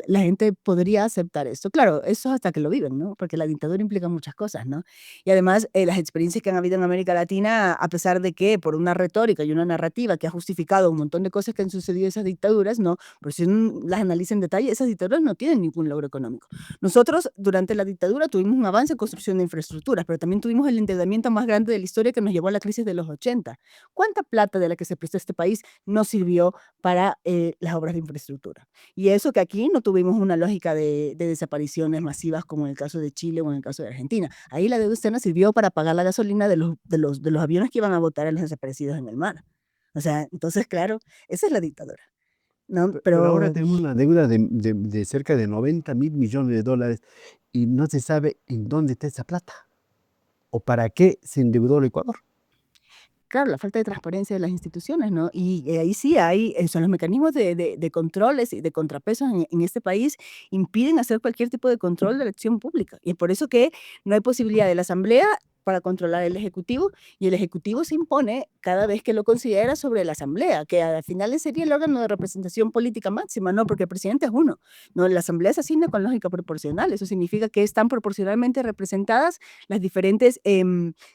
la gente podría aceptar esto. Claro, eso hasta que lo viven, ¿no? Porque la dictadura implica muchas cosas, ¿no? Y además, las experiencias que han habido en América Latina, a pesar de que por una retórica y una narrativa que ha justificado un montón de cosas que han sucedido en esas dictaduras, ¿no? Pero si uno las analiza en detalle, esas dictaduras no tienen ningún logro económico. Nosotros, durante la dictadura, tuvimos un avance en construcción de infraestructuras, pero también tuvimos el endeudamiento más grande de la historia que nos llevó a la crisis de los 80. ¿Cuánta plata de la que se prestó este país no sirvió para las obras de infraestructura? Y eso que aquí no tuvimos una lógica de desapariciones masivas como en el caso de Chile o en el caso de Argentina. Ahí la deuda externa sirvió para pagar la gasolina de los aviones que iban a botar a los desaparecidos en el mar. O sea, entonces, claro, esa es la dictadura, ¿no? Pero ahora Pero tenemos una deuda de cerca de 90.000 millones de dólares y no se sabe en dónde está esa plata o para qué se endeudó el Ecuador. claro, la falta de transparencia de las instituciones, ¿no? Y ahí sí hay, son los mecanismos de controles y de contrapesos en este país impiden hacer cualquier tipo de control de la acción pública. Y es por eso que no hay posibilidad de la Asamblea para controlar el Ejecutivo, y el Ejecutivo se impone cada vez que lo considera sobre la Asamblea, que al final sería el órgano de representación política máxima, ¿no? Porque el presidente es uno, ¿no? La Asamblea se asigna con lógica proporcional, eso significa que están proporcionalmente representadas las diferentes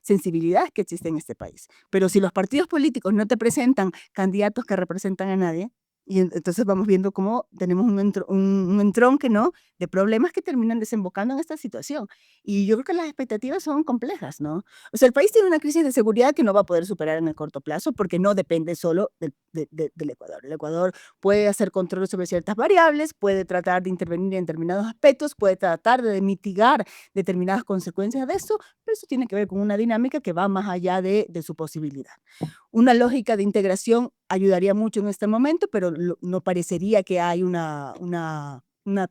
sensibilidades que existen en este país. Pero si los partidos políticos no te presentan candidatos que representan a nadie, y entonces vamos viendo cómo tenemos un entronque, ¿no?, de problemas que terminan desembocando en esta situación. Y yo creo que las expectativas son complejas, ¿no? O sea, el país tiene una crisis de seguridad que no va a poder superar en el corto plazo porque no depende solo del Ecuador. El Ecuador puede hacer control sobre ciertas variables, puede tratar de intervenir en determinados aspectos, puede tratar de mitigar determinadas consecuencias de esto, pero eso tiene que ver con una dinámica que va más allá de su posibilidad. Una lógica de integración ayudaría mucho en este momento, pero no parecería que hay una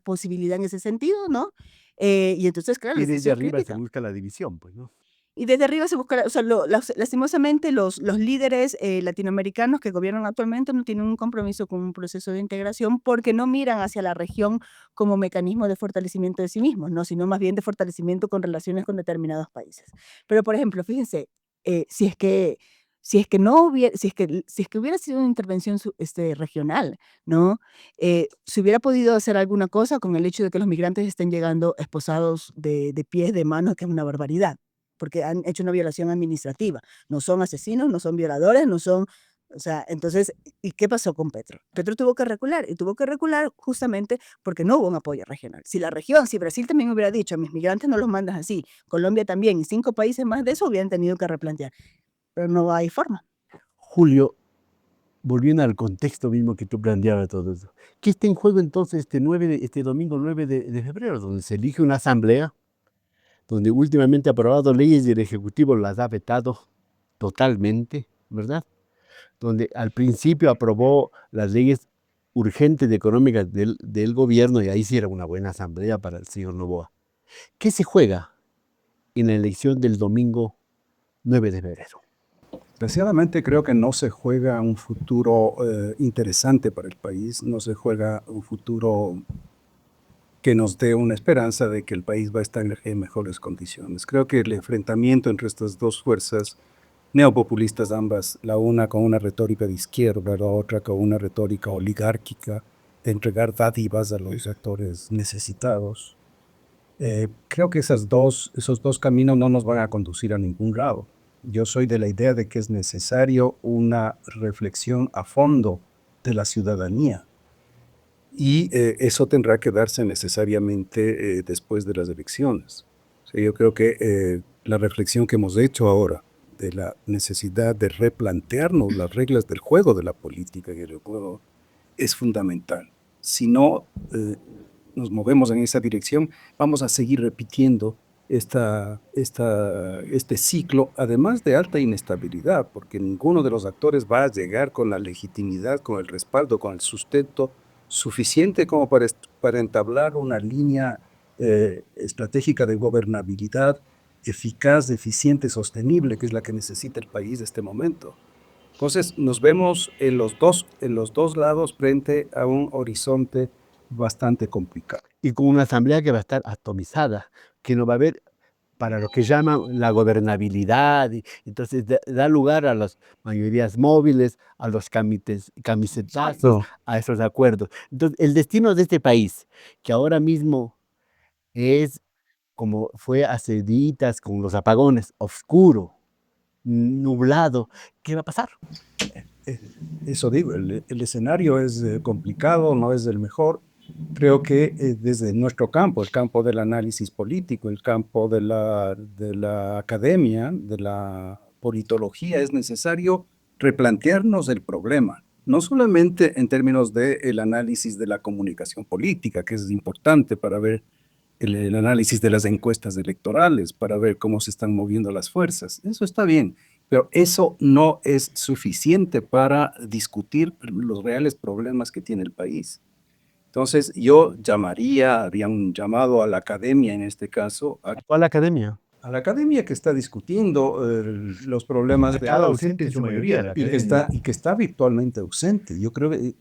posibilidad en ese sentido, ¿no? Y entonces, claro, Y la desde situación arriba se crítica. busca la división, pues, ¿no? Y desde arriba se busca, o sea, lastimosamente los líderes latinoamericanos que gobiernan actualmente no tienen un compromiso con un proceso de integración porque no miran hacia la región como mecanismo de fortalecimiento de sí mismos, ¿no? Sino más bien de fortalecimiento con relaciones con determinados países. Pero, por ejemplo, fíjense, si es que hubiera sido una intervención regional, ¿no? Se hubiera podido hacer alguna cosa con el hecho de que los migrantes estén llegando esposados de pies, de manos, que es una barbaridad, porque han hecho una violación administrativa. No son asesinos, no son violadores, no son, o sea, entonces, ¿y qué pasó con Petro? Petro tuvo que recular, y tuvo que recular justamente porque no hubo un apoyo regional. Si Brasil también hubiera dicho, a mis migrantes no los mandas así, Colombia también, y 5 países más de eso hubieran tenido que replantear, pero no hay forma. Julio, volviendo al contexto mismo que tú planteabas todo eso, ¿qué está en juego entonces este domingo 9 de febrero, donde se elige una asamblea, donde últimamente ha aprobado leyes y el Ejecutivo las ha vetado totalmente, ¿verdad? Donde al principio aprobó las leyes urgentes económicas del gobierno y ahí sí era una buena asamblea para el señor Noboa. ¿Qué se juega en la elección del domingo 9 de febrero? Desgraciadamente creo que no se juega un futuro interesante para el país, no se juega un futuro que nos dé una esperanza de que el país va a estar en mejores condiciones. Creo que el enfrentamiento entre estas dos fuerzas neopopulistas, ambas, la una con una retórica de izquierda, la otra con una retórica oligárquica de entregar dádivas a los actores necesitados, creo que esos dos caminos no nos van a conducir a ningún lado. Yo soy de la idea de que es necesario una reflexión a fondo de la ciudadanía y eso tendrá que darse necesariamente después de las elecciones. O sea, yo creo que la reflexión que hemos hecho ahora de la necesidad de replantearnos las reglas del juego de la política y del juego es fundamental. Si no nos movemos en esa dirección, vamos a seguir repitiendo este ciclo, además de alta inestabilidad, porque ninguno de los actores va a llegar con la legitimidad, con el respaldo, con el sustento suficiente como para entablar una línea estratégica de gobernabilidad eficaz, eficiente, sostenible, que es la que necesita el país de este momento. Entonces nos vemos en los dos lados frente a un horizonte bastante complicado. Y con una asamblea que va a estar atomizada, que no va a haber para lo que llaman la gobernabilidad, y entonces da lugar a las mayorías móviles, a los camisetazos, a esos acuerdos. Entonces, el destino de este país, que ahora mismo es como fue hace días con los apagones, oscuro, nublado, ¿qué va a pasar? Eso digo, el escenario es complicado, no es el mejor. Creo que desde nuestro campo, el campo del análisis político, el campo de la academia, de la politología, es necesario replantearnos el problema, no solamente en términos del análisis de la comunicación política, que es importante para ver el análisis de las encuestas electorales, para ver cómo se están moviendo las fuerzas. Eso está bien, pero eso no es suficiente para discutir los reales problemas que tiene el país. Entonces, yo haría un llamado a la academia en este caso. ¿Cuál academia? A la academia que está discutiendo los problemas Está ausente en su mayoría. y que está virtualmente ausente. Yo creo que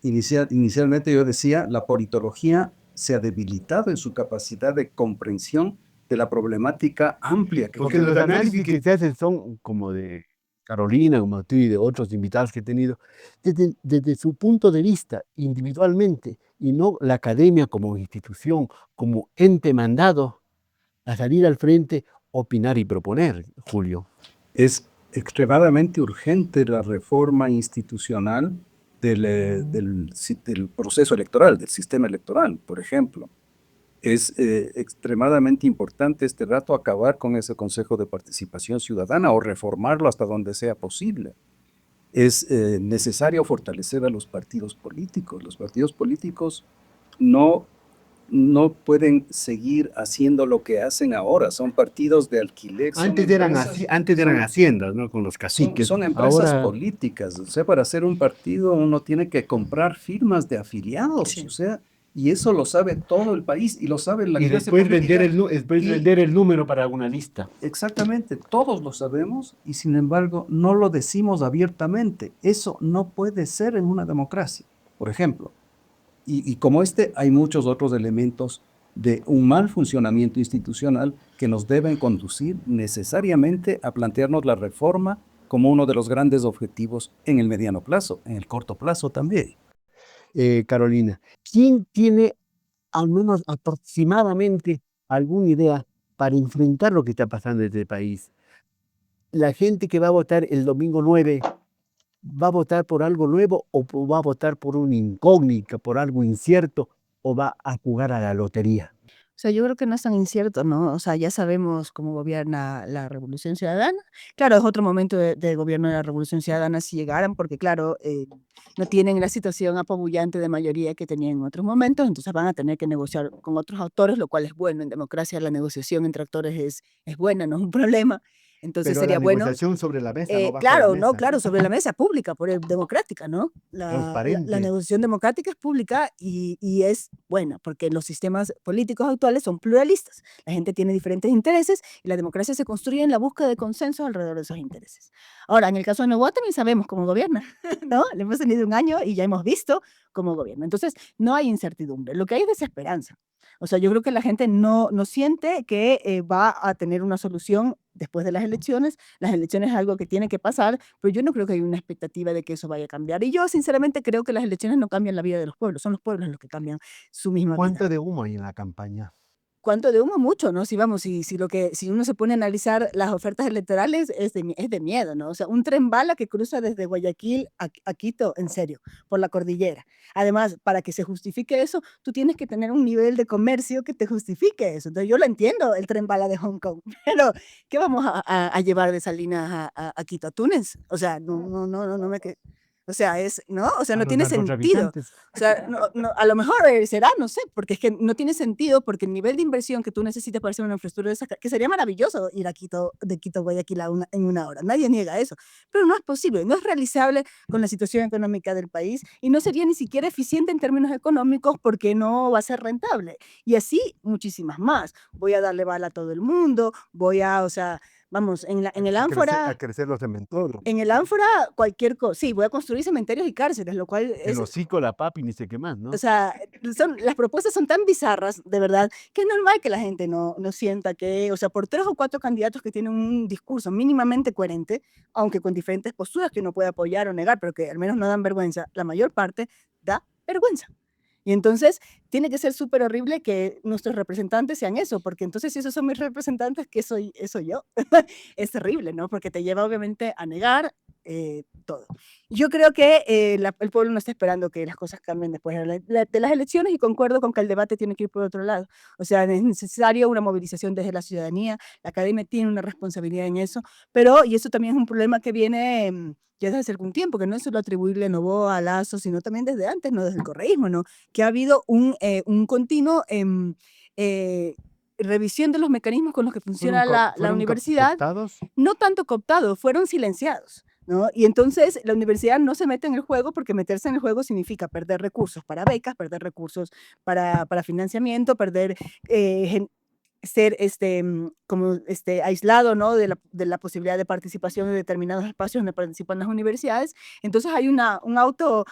inicialmente yo decía, la politología se ha debilitado en su capacidad de comprensión de la problemática amplia que Porque tiene. los análisis que se hacen son como de Carolina, como tú y de otros invitados que he tenido, desde su punto de vista individualmente y no la academia como institución, como ente mandado a salir al frente, opinar y proponer, Julio. Es extremadamente urgente la reforma institucional del proceso electoral, del sistema electoral, por ejemplo. Es extremadamente importante este rato acabar con ese Consejo de Participación Ciudadana o reformarlo hasta donde sea posible. Es necesario fortalecer a los partidos políticos. Los partidos políticos no pueden seguir haciendo lo que hacen ahora. Son partidos de alquiler. Antes eran haciendas, ¿no? Con los caciques. Son empresas Ahora, políticas. O sea, para hacer un partido uno tiene que comprar firmas de afiliados. Sí. O sea, y eso lo sabe todo el país y lo sabe la y clase después política. vender el número para una lista. Exactamente, todos lo sabemos y sin embargo no lo decimos abiertamente. Eso no puede ser en una democracia, por ejemplo. Y como hay muchos otros elementos de un mal funcionamiento institucional que nos deben conducir necesariamente a plantearnos la reforma como uno de los grandes objetivos en el mediano plazo, en el corto plazo también. Carolina, ¿quién tiene al menos aproximadamente alguna idea para enfrentar lo que está pasando en este país? La gente que va a votar el domingo 9, ¿va a votar por algo nuevo o va a votar por una incógnita, por algo incierto, o va a jugar a la lotería? O sea, yo creo que no es tan incierto, ¿no? O sea, ya sabemos cómo gobierna la Revolución Ciudadana. Claro, es otro momento de gobierno de la Revolución Ciudadana si llegaran, porque claro, no tienen la situación apabullante de mayoría que tenían en otros momentos, entonces van a tener que negociar con otros actores, lo cual es bueno. En democracia la negociación entre actores es buena, no es un problema. Entonces Pero sería la bueno. negociación sobre la mesa, no bajo la Claro, no, mesa, claro, sobre la mesa pública, democrática, ¿no? La transparente. negociación democrática es pública y es buena, porque los sistemas políticos actuales son pluralistas. La gente tiene diferentes intereses y la democracia se construye en la búsqueda de consenso alrededor de esos intereses. Ahora, en el caso de Novoa también sabemos cómo gobierna, ¿no? Le hemos tenido un año y ya hemos visto cómo gobierna. Entonces, no hay incertidumbre, lo que hay es desesperanza. O sea, yo creo que la gente no siente que va a tener una solución después de las elecciones. Las elecciones es algo que tiene que pasar, pero yo no creo que hay una expectativa de que eso vaya a cambiar. Y yo sinceramente creo que las elecciones no cambian la vida de los pueblos, son los pueblos los que cambian su misma vida. ¿Cuánto de humo hay en la campaña? ¿Cuánto de humo? Mucho, ¿no? Si vamos, si uno se pone a analizar las ofertas electorales, es de miedo, ¿no? O sea, un tren bala que cruza desde Guayaquil a Quito, en serio, por la cordillera. Además, para que se justifique eso, tú tienes que tener un nivel de comercio que te justifique eso. Entonces, yo lo entiendo, el tren bala de Hong Kong, pero ¿qué vamos a llevar de Salinas a Quito? ¿A Túnez? O sea, no me... O sea, ¿no? O sea, A no los tiene sentido. narcotraficantes. O sea, a lo mejor será, no sé, porque es que no tiene sentido, porque el nivel de inversión que tú necesitas para hacer una infraestructura de esa, que sería maravilloso ir a Quito, de Quito a Guayaquil en una hora, nadie niega eso, pero no es posible, no es realizable con la situación económica del país y no sería ni siquiera eficiente en términos económicos porque no va a ser rentable. Y así muchísimas más. Voy a darle bala a todo el mundo, o sea, vamos, en el A Ánfora... crecer los cementerios. En el Ánfora, cualquier cosa. Sí, voy a construir cementerios y cárceles, lo cual El es, hocico, la papi, ni sé qué más, ¿no? o sea, las propuestas son tan bizarras, de verdad, que es normal que la gente no sienta que, o sea, por 3 o 4 candidatos que tienen un discurso mínimamente coherente, aunque con diferentes posturas que uno puede apoyar o negar, pero que al menos no dan vergüenza, la mayor parte da vergüenza. Y entonces tiene que ser súper horrible que nuestros representantes sean eso, porque entonces si esos son mis representantes, ¿qué soy yo? Es terrible, ¿no? Porque te lleva obviamente a negar todo. Yo creo que el pueblo no está esperando que las cosas cambien después de las elecciones y concuerdo con que el debate tiene que ir por otro lado. O sea, es necesario una movilización desde la ciudadanía, la academia tiene una responsabilidad en eso, pero, y eso también es un problema que viene ya desde hace algún tiempo, que no es solo atribuirle a Noboa, a Lazo, sino también desde antes, ¿no? Desde el correísmo, ¿no? Que ha habido un continuo revisión de los mecanismos con los que funciona la universidad, ¿Cooptados? no tanto cooptados, fueron silenciados, ¿no? Y entonces la universidad no se mete en el juego porque meterse en el juego significa perder recursos para becas, perder recursos para financiamiento, perder ser como aislado, ¿no? de la posibilidad de participación en determinados espacios donde participan las universidades. Entonces hay un auto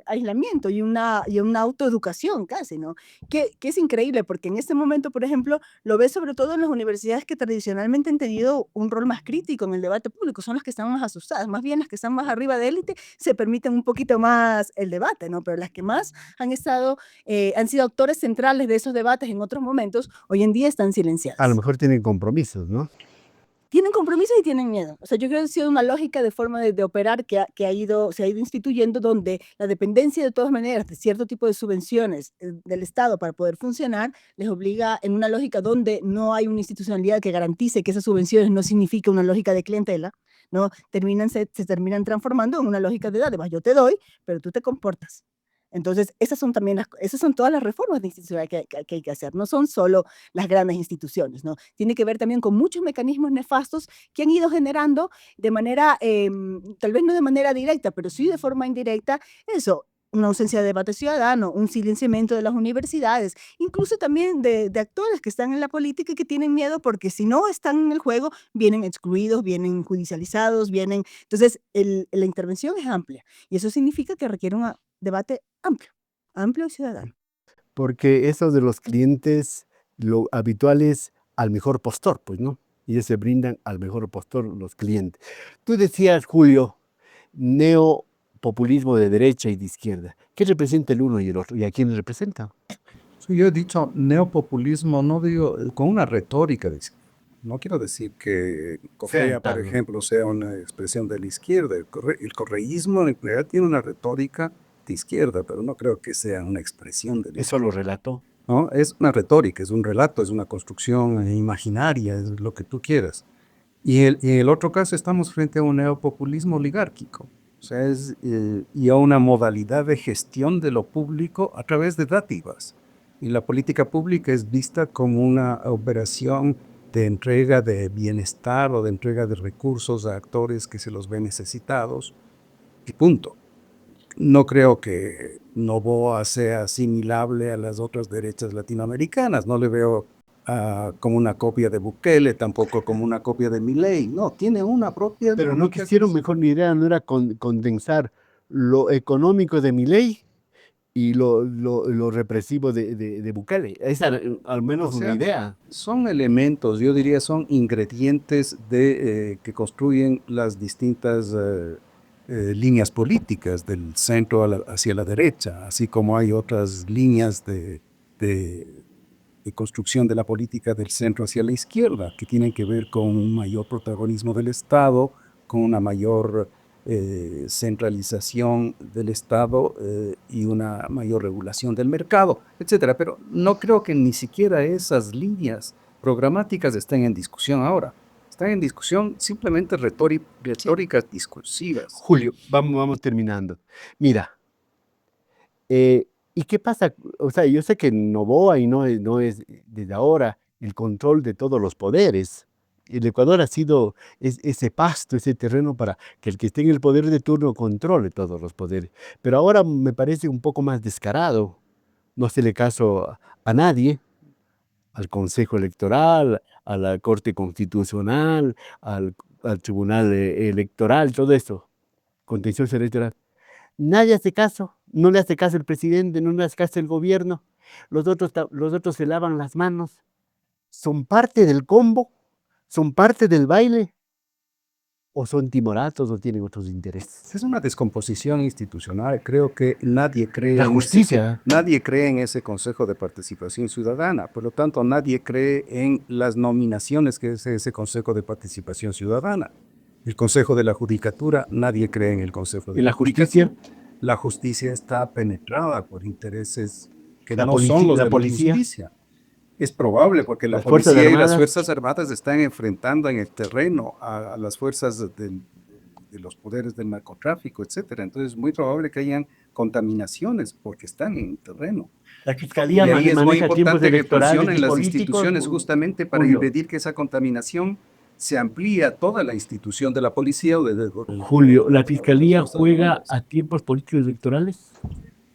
aislamiento y una autoeducación casi, ¿no? Que es increíble porque en este momento, por ejemplo, lo ves sobre todo en las universidades que tradicionalmente han tenido un rol más crítico en el debate público, son las que están más asustadas, más bien las que están más arriba de élite se permiten un poquito más el debate, ¿no? Pero las que más han sido actores centrales de esos debates en otros momentos, hoy en día están A lo silenciadas. mejor tienen compromisos, ¿no? Tienen compromiso y tienen miedo. O sea, yo creo que ha sido una lógica de forma de operar que se ha ido instituyendo, donde la dependencia de todas maneras de cierto tipo de subvenciones del Estado para poder funcionar les obliga en una lógica donde no hay una institucionalidad que garantice que esas subvenciones no significa una lógica de clientela, ¿no? Se terminan transformando en una lógica de además yo te doy, pero tú te comportas. Entonces, esas son todas las reformas de institucional que hay que hacer, no son solo las grandes instituciones, ¿no? Tiene que ver también con muchos mecanismos nefastos que han ido generando de manera, tal vez no de manera directa, pero sí de forma indirecta, eso, una ausencia de debate ciudadano, un silenciamiento de las universidades, incluso también de actores que están en la política y que tienen miedo porque si no están en el juego, vienen excluidos, vienen judicializados, Entonces, la intervención es amplia y eso significa que requiere un debate amplio y ciudadano. Porque eso de los clientes, lo habitual es al mejor postor, pues, ¿no? Y ellos se brindan al mejor postor los clientes. Tú decías, Julio, neopopulismo de derecha y de izquierda. ¿Qué representa el uno y el otro? ¿Y a quién representa? Sí, yo he dicho neopopulismo, no digo con una retórica no quiero decir que Correa, por Tal. ejemplo, sea una expresión de la izquierda. El correísmo en realidad tiene una retórica de izquierda, pero no creo que sea una expresión de la Eso izquierda. lo relató. ¿No? Es una retórica, es un relato, es una construcción imaginaria, es lo que tú quieras. Y en el otro caso estamos frente a un neopopulismo oligárquico, o sea, y a una modalidad de gestión de lo público a través de dádivas. Y la política pública es vista como una operación de entrega de bienestar o de entrega de recursos a actores que se los ven necesitados, y punto. No creo que Noboa sea asimilable a las otras derechas latinoamericanas. No le veo como una copia de Bukele, tampoco como una copia de Milei. No, tiene una propia. Pero no quisieron, mejor mi idea no era condensar lo económico de Milei y lo represivo de Bukele. Esa era al menos O una sea, idea. son elementos, yo diría, son ingredientes que construyen las distintas líneas políticas del centro hacia la derecha, así como hay otras líneas de construcción de la política del centro hacia la izquierda, que tienen que ver con un mayor protagonismo del Estado, con una mayor centralización del Estado y una mayor regulación del mercado, etcétera. Pero no creo que ni siquiera esas líneas programáticas estén en discusión ahora. Están en discusión simplemente retóricas discursivas. Julio, vamos terminando. Mira, ¿y qué pasa? O sea, yo sé que Noboa y no es desde ahora el control de todos los poderes. El Ecuador ha sido ese pasto, ese terreno para que el que esté en el poder de turno controle todos los poderes. Pero ahora me parece un poco más descarado. No hacerle caso a nadie, al Consejo Electoral, a la Corte Constitucional, al Tribunal Electoral, todo eso, contencioso electoral. Nadie hace caso, no le hace caso el presidente, no le hace caso el gobierno. Los otros se lavan las manos. ¿Son parte del combo? ¿Son parte del baile? ¿O son timoratos o tienen otros intereses? Es una descomposición institucional. Creo que nadie cree La justicia. nadie cree en ese Consejo de Participación Ciudadana. Por lo tanto, nadie cree en las nominaciones que es ese Consejo de Participación Ciudadana. El Consejo de la Judicatura, nadie cree en el Consejo de ¿Y la justicia? La justicia está penetrada por intereses que La no polici- son los la de policía. la justicia. Es probable porque la Las Fuerzas policía y las Armadas. Fuerzas Armadas están enfrentando en el terreno a las fuerzas de los poderes del narcotráfico, etcétera. Entonces es muy probable que hayan contaminaciones porque están en el terreno. La Y Fiscalía ahí es muy maneja tiempos importante que electorales funcionen y las políticos. instituciones justamente para Julio. impedir que esa contaminación se amplíe a toda la institución de la policía o Julio, ¿la Fiscalía juega a tiempos políticos electorales?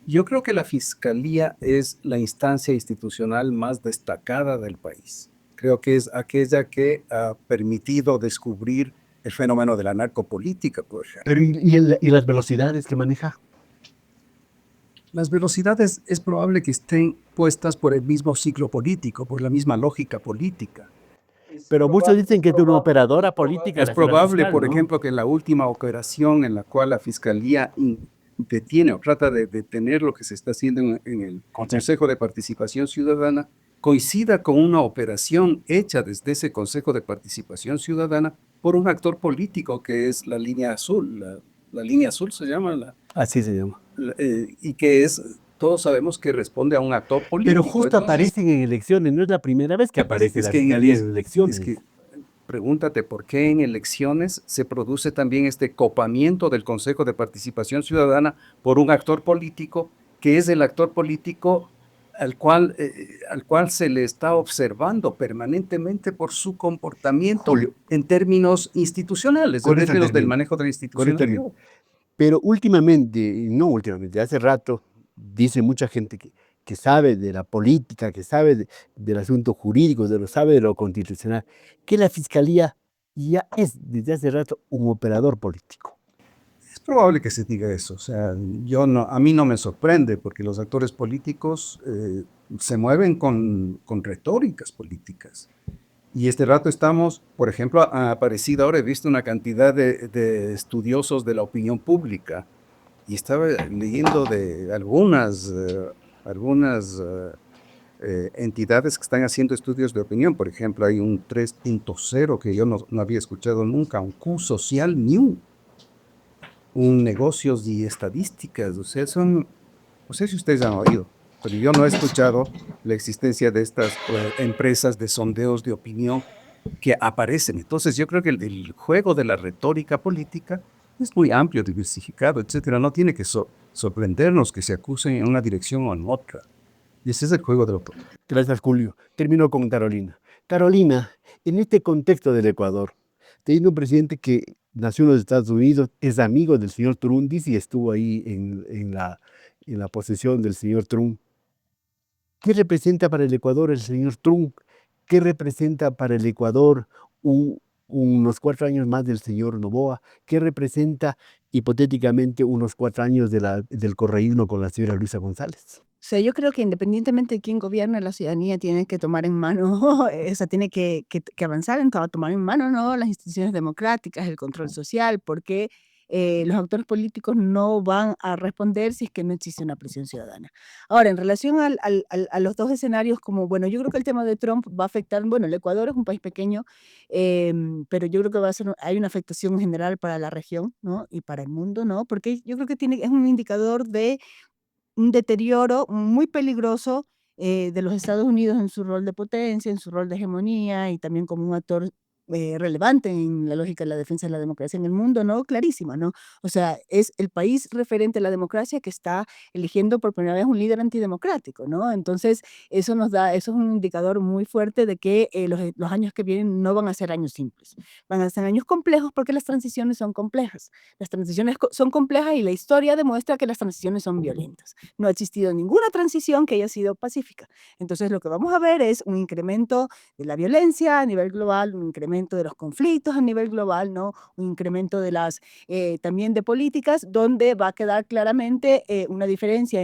Yo creo que la Fiscalía es la instancia institucional más destacada del país. Creo que es aquella que ha permitido descubrir el fenómeno de la narcopolítica, por ejemplo. Pero ¿y las velocidades que maneja? Las velocidades es probable que estén puestas por el mismo ciclo político, por la misma lógica política. Pero muchos dicen que es una operadora política. Es la señora probable, fiscal, por ¿no? ejemplo, que la última operación en la cual la Fiscalía detiene o trata de detener lo que se está haciendo en el Consejo de Participación Ciudadana coincida con una operación hecha desde ese Consejo de Participación Ciudadana por un actor político que es la línea azul. La línea azul se llama, Así se llama. y que es, todos sabemos que responde a un actor político. Pero justo Entonces, aparecen en elecciones, no es la primera vez que aparece es la que fiscalía en elecciones. es que pregúntate por qué en elecciones se produce también este copamiento del Consejo de Participación Ciudadana por un actor político que es el actor político al cual se le está observando permanentemente por su comportamiento Julio. en términos institucionales, Con en eso términos del termino. manejo de la Con eso institucionalidad. termino. Pero últimamente, no últimamente, hace rato, dice mucha gente que sabe de la política, que sabe del asunto jurídico, sabe de lo constitucional, que la fiscalía ya es desde hace rato un operador político. Es probable que se diga eso, o sea, a mí no me sorprende porque los actores políticos se mueven con retóricas políticas. Y este rato estamos, por ejemplo, ha aparecido ahora, he visto una cantidad de estudiosos de la opinión pública y estaba leyendo de algunas entidades que están haciendo estudios de opinión. Por ejemplo, hay un 3.0 que yo no había escuchado nunca, un Q Social New, un negocios y estadísticas. O sea, no sé si ustedes han oído, pero yo no he escuchado la existencia de estas empresas de sondeos de opinión que aparecen. Entonces yo creo que el juego de la retórica política es muy amplio, diversificado, etcétera. No tiene que sorprendernos que se acusen en una dirección o en otra. Y ese es el juego de la política. Gracias, Julio. Termino con Carolina. Carolina, en este contexto del Ecuador, teniendo un presidente que nació en los Estados Unidos, es amigo del señor Trump, dice, y estuvo ahí en la posesión del señor Trump. ¿Qué representa para el Ecuador el señor Trump? ¿Qué representa para el Ecuador unos 4 años más del señor Noboa? ¿Qué representa hipotéticamente unos 4 años del correísmo con la señora Luisa González? O sea, yo creo que independientemente de quién gobierna, la ciudadanía tiene que tomar en mano, o sea, tiene que avanzar en tomar en mano, ¿no?, las instituciones democráticas, el control social, porque los actores políticos no van a responder si es que no existe una presión ciudadana. Ahora, en relación a los dos escenarios, como, bueno, yo creo que el tema de Trump va a afectar, bueno, el Ecuador es un país pequeño, pero yo creo que hay una afectación general para la región, ¿no?, y para el mundo, ¿no?, porque yo creo que es un indicador de un deterioro muy peligroso de los Estados Unidos en su rol de potencia, en su rol de hegemonía y también como un actor relevante en la lógica de la defensa de la democracia en el mundo, ¿no? Clarísima, ¿no? O sea, es el país referente a la democracia que está eligiendo por primera vez un líder antidemocrático, ¿no? Entonces, eso es un indicador muy fuerte de que los años que vienen no van a ser años simples, van a ser años complejos porque las transiciones son complejas. Las transiciones son complejas y la historia demuestra que las transiciones son violentas. No ha existido ninguna transición que haya sido pacífica. Entonces, lo que vamos a ver es un incremento de la violencia a nivel global, un incremento de los conflictos a nivel global, ¿no? Un incremento de también de políticas donde va a quedar claramente una diferencia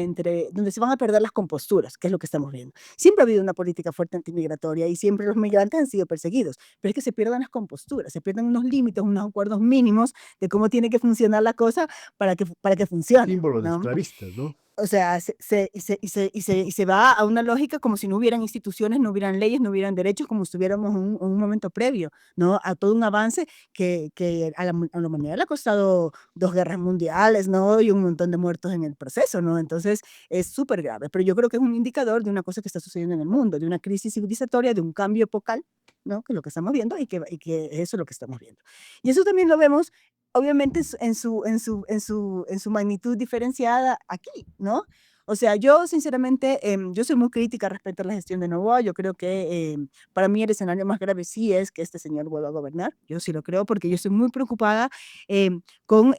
donde se van a perder las composturas, que es lo que estamos viendo. Siempre ha habido una política fuerte antimigratoria y siempre los migrantes han sido perseguidos, pero es que se pierden las composturas, se pierden unos límites, unos acuerdos mínimos de cómo tiene que funcionar la cosa para que funcione, Símbolo de ¿no? esclavistas, ¿no? O sea, se va a una lógica como si no hubieran instituciones, no hubieran leyes, no hubieran derechos, como si estuviéramos en un momento previo, ¿no? A todo un avance que a la humanidad le ha costado 2 guerras mundiales, ¿no? Y un montón de muertos en el proceso, ¿no? Entonces, es súper grave, pero yo creo que es un indicador de una cosa que está sucediendo en el mundo, de una crisis civilizatoria, de un cambio epocal, ¿no? Que es lo que estamos viendo y que eso es lo que estamos viendo. Y eso también lo vemos obviamente en su magnitud diferenciada aquí, ¿no? O sea, yo sinceramente, yo soy muy crítica respecto a la gestión de Noboa. Yo creo que para mí el escenario más grave sí es que este señor vuelva a gobernar. Yo sí lo creo porque yo estoy muy preocupada con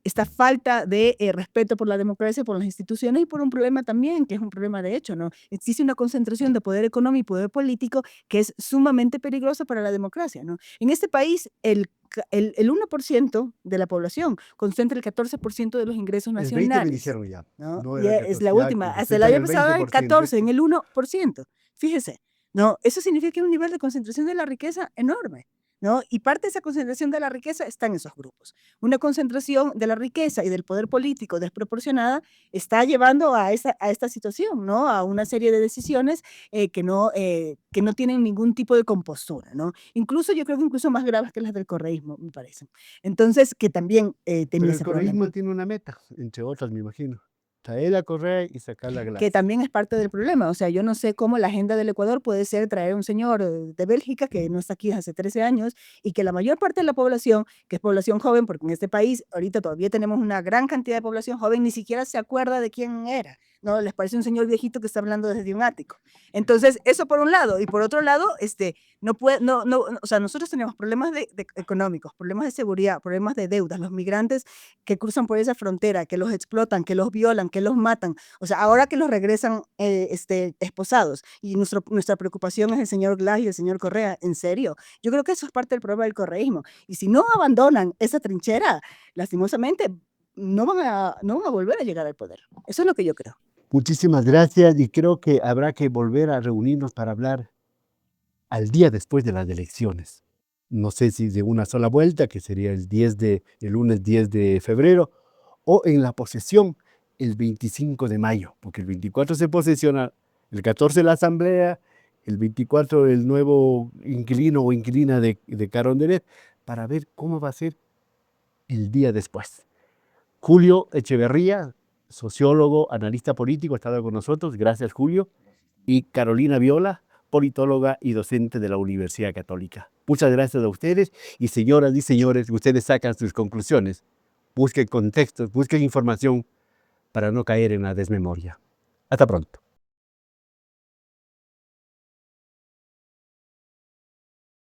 esta falta de respeto por la democracia, por las instituciones y por un problema también, que es un problema de hecho, ¿no? Existe una concentración de poder económico y poder político que es sumamente peligrosa para la democracia, ¿no? En este país, el 1% de la población concentra el 14% de los ingresos El 20 me nacionales, dijeron ya. ¿no? No Y era es la 14, ya última, hasta el concentran año el pasado el 20%. 14, en el 1%. Fíjese, ¿no? Eso significa que hay un nivel de concentración de la riqueza enorme, ¿no? Y parte de esa concentración de la riqueza está en esos grupos. Una concentración de la riqueza y del poder político desproporcionada está llevando a esta situación, ¿no? A una serie de decisiones que no tienen ningún tipo de compostura, ¿no? Incluso yo creo que incluso más graves que las del correísmo, me parecen. Entonces, que también tenía Pero el ese problema. correísmo tiene una meta, entre otras, me imagino. Traer a Correa y sacarla a Que Glass. también es parte del problema. O sea, yo no sé cómo la agenda del Ecuador puede ser traer a un señor de Bélgica que no está aquí hace 13 años y que la mayor parte de la población, que es población joven, porque en este país ahorita todavía tenemos una gran cantidad de población joven, ni siquiera se acuerda de quién era, ¿no? Les parece un señor viejito que está hablando desde un ático. Entonces, eso por un lado. Y por otro lado, no puede, no, o sea, nosotros tenemos problemas económicos, problemas de seguridad, problemas de deudas, los migrantes que cruzan por esa frontera, que los explotan, que los violan, que los matan. O sea, ahora que los regresan esposados y nuestra preocupación es el señor Glass y el señor Correa, ¿en serio? Yo creo que eso es parte del problema del correísmo. Y si no abandonan esa trinchera, lastimosamente no van a volver a llegar al poder. Eso es lo que yo creo. Muchísimas gracias y creo que habrá que volver a reunirnos para hablar al día después de las elecciones. No sé si de una sola vuelta, que sería el lunes 10 de febrero, o en la posesión el 25 de mayo, porque el 24 se posesiona, el 14 la asamblea, el 24 el nuevo inquilino o inquilina de Carondelet, para ver cómo va a ser el día después. Julio Echeverría, sociólogo, analista político, ha estado con nosotros. Gracias, Julio. Y Carolina Viola, politóloga y docente de la Universidad Católica. Muchas gracias a ustedes y señoras y señores, ustedes sacan sus conclusiones. Busquen contextos, busquen información para no caer en la desmemoria. Hasta pronto.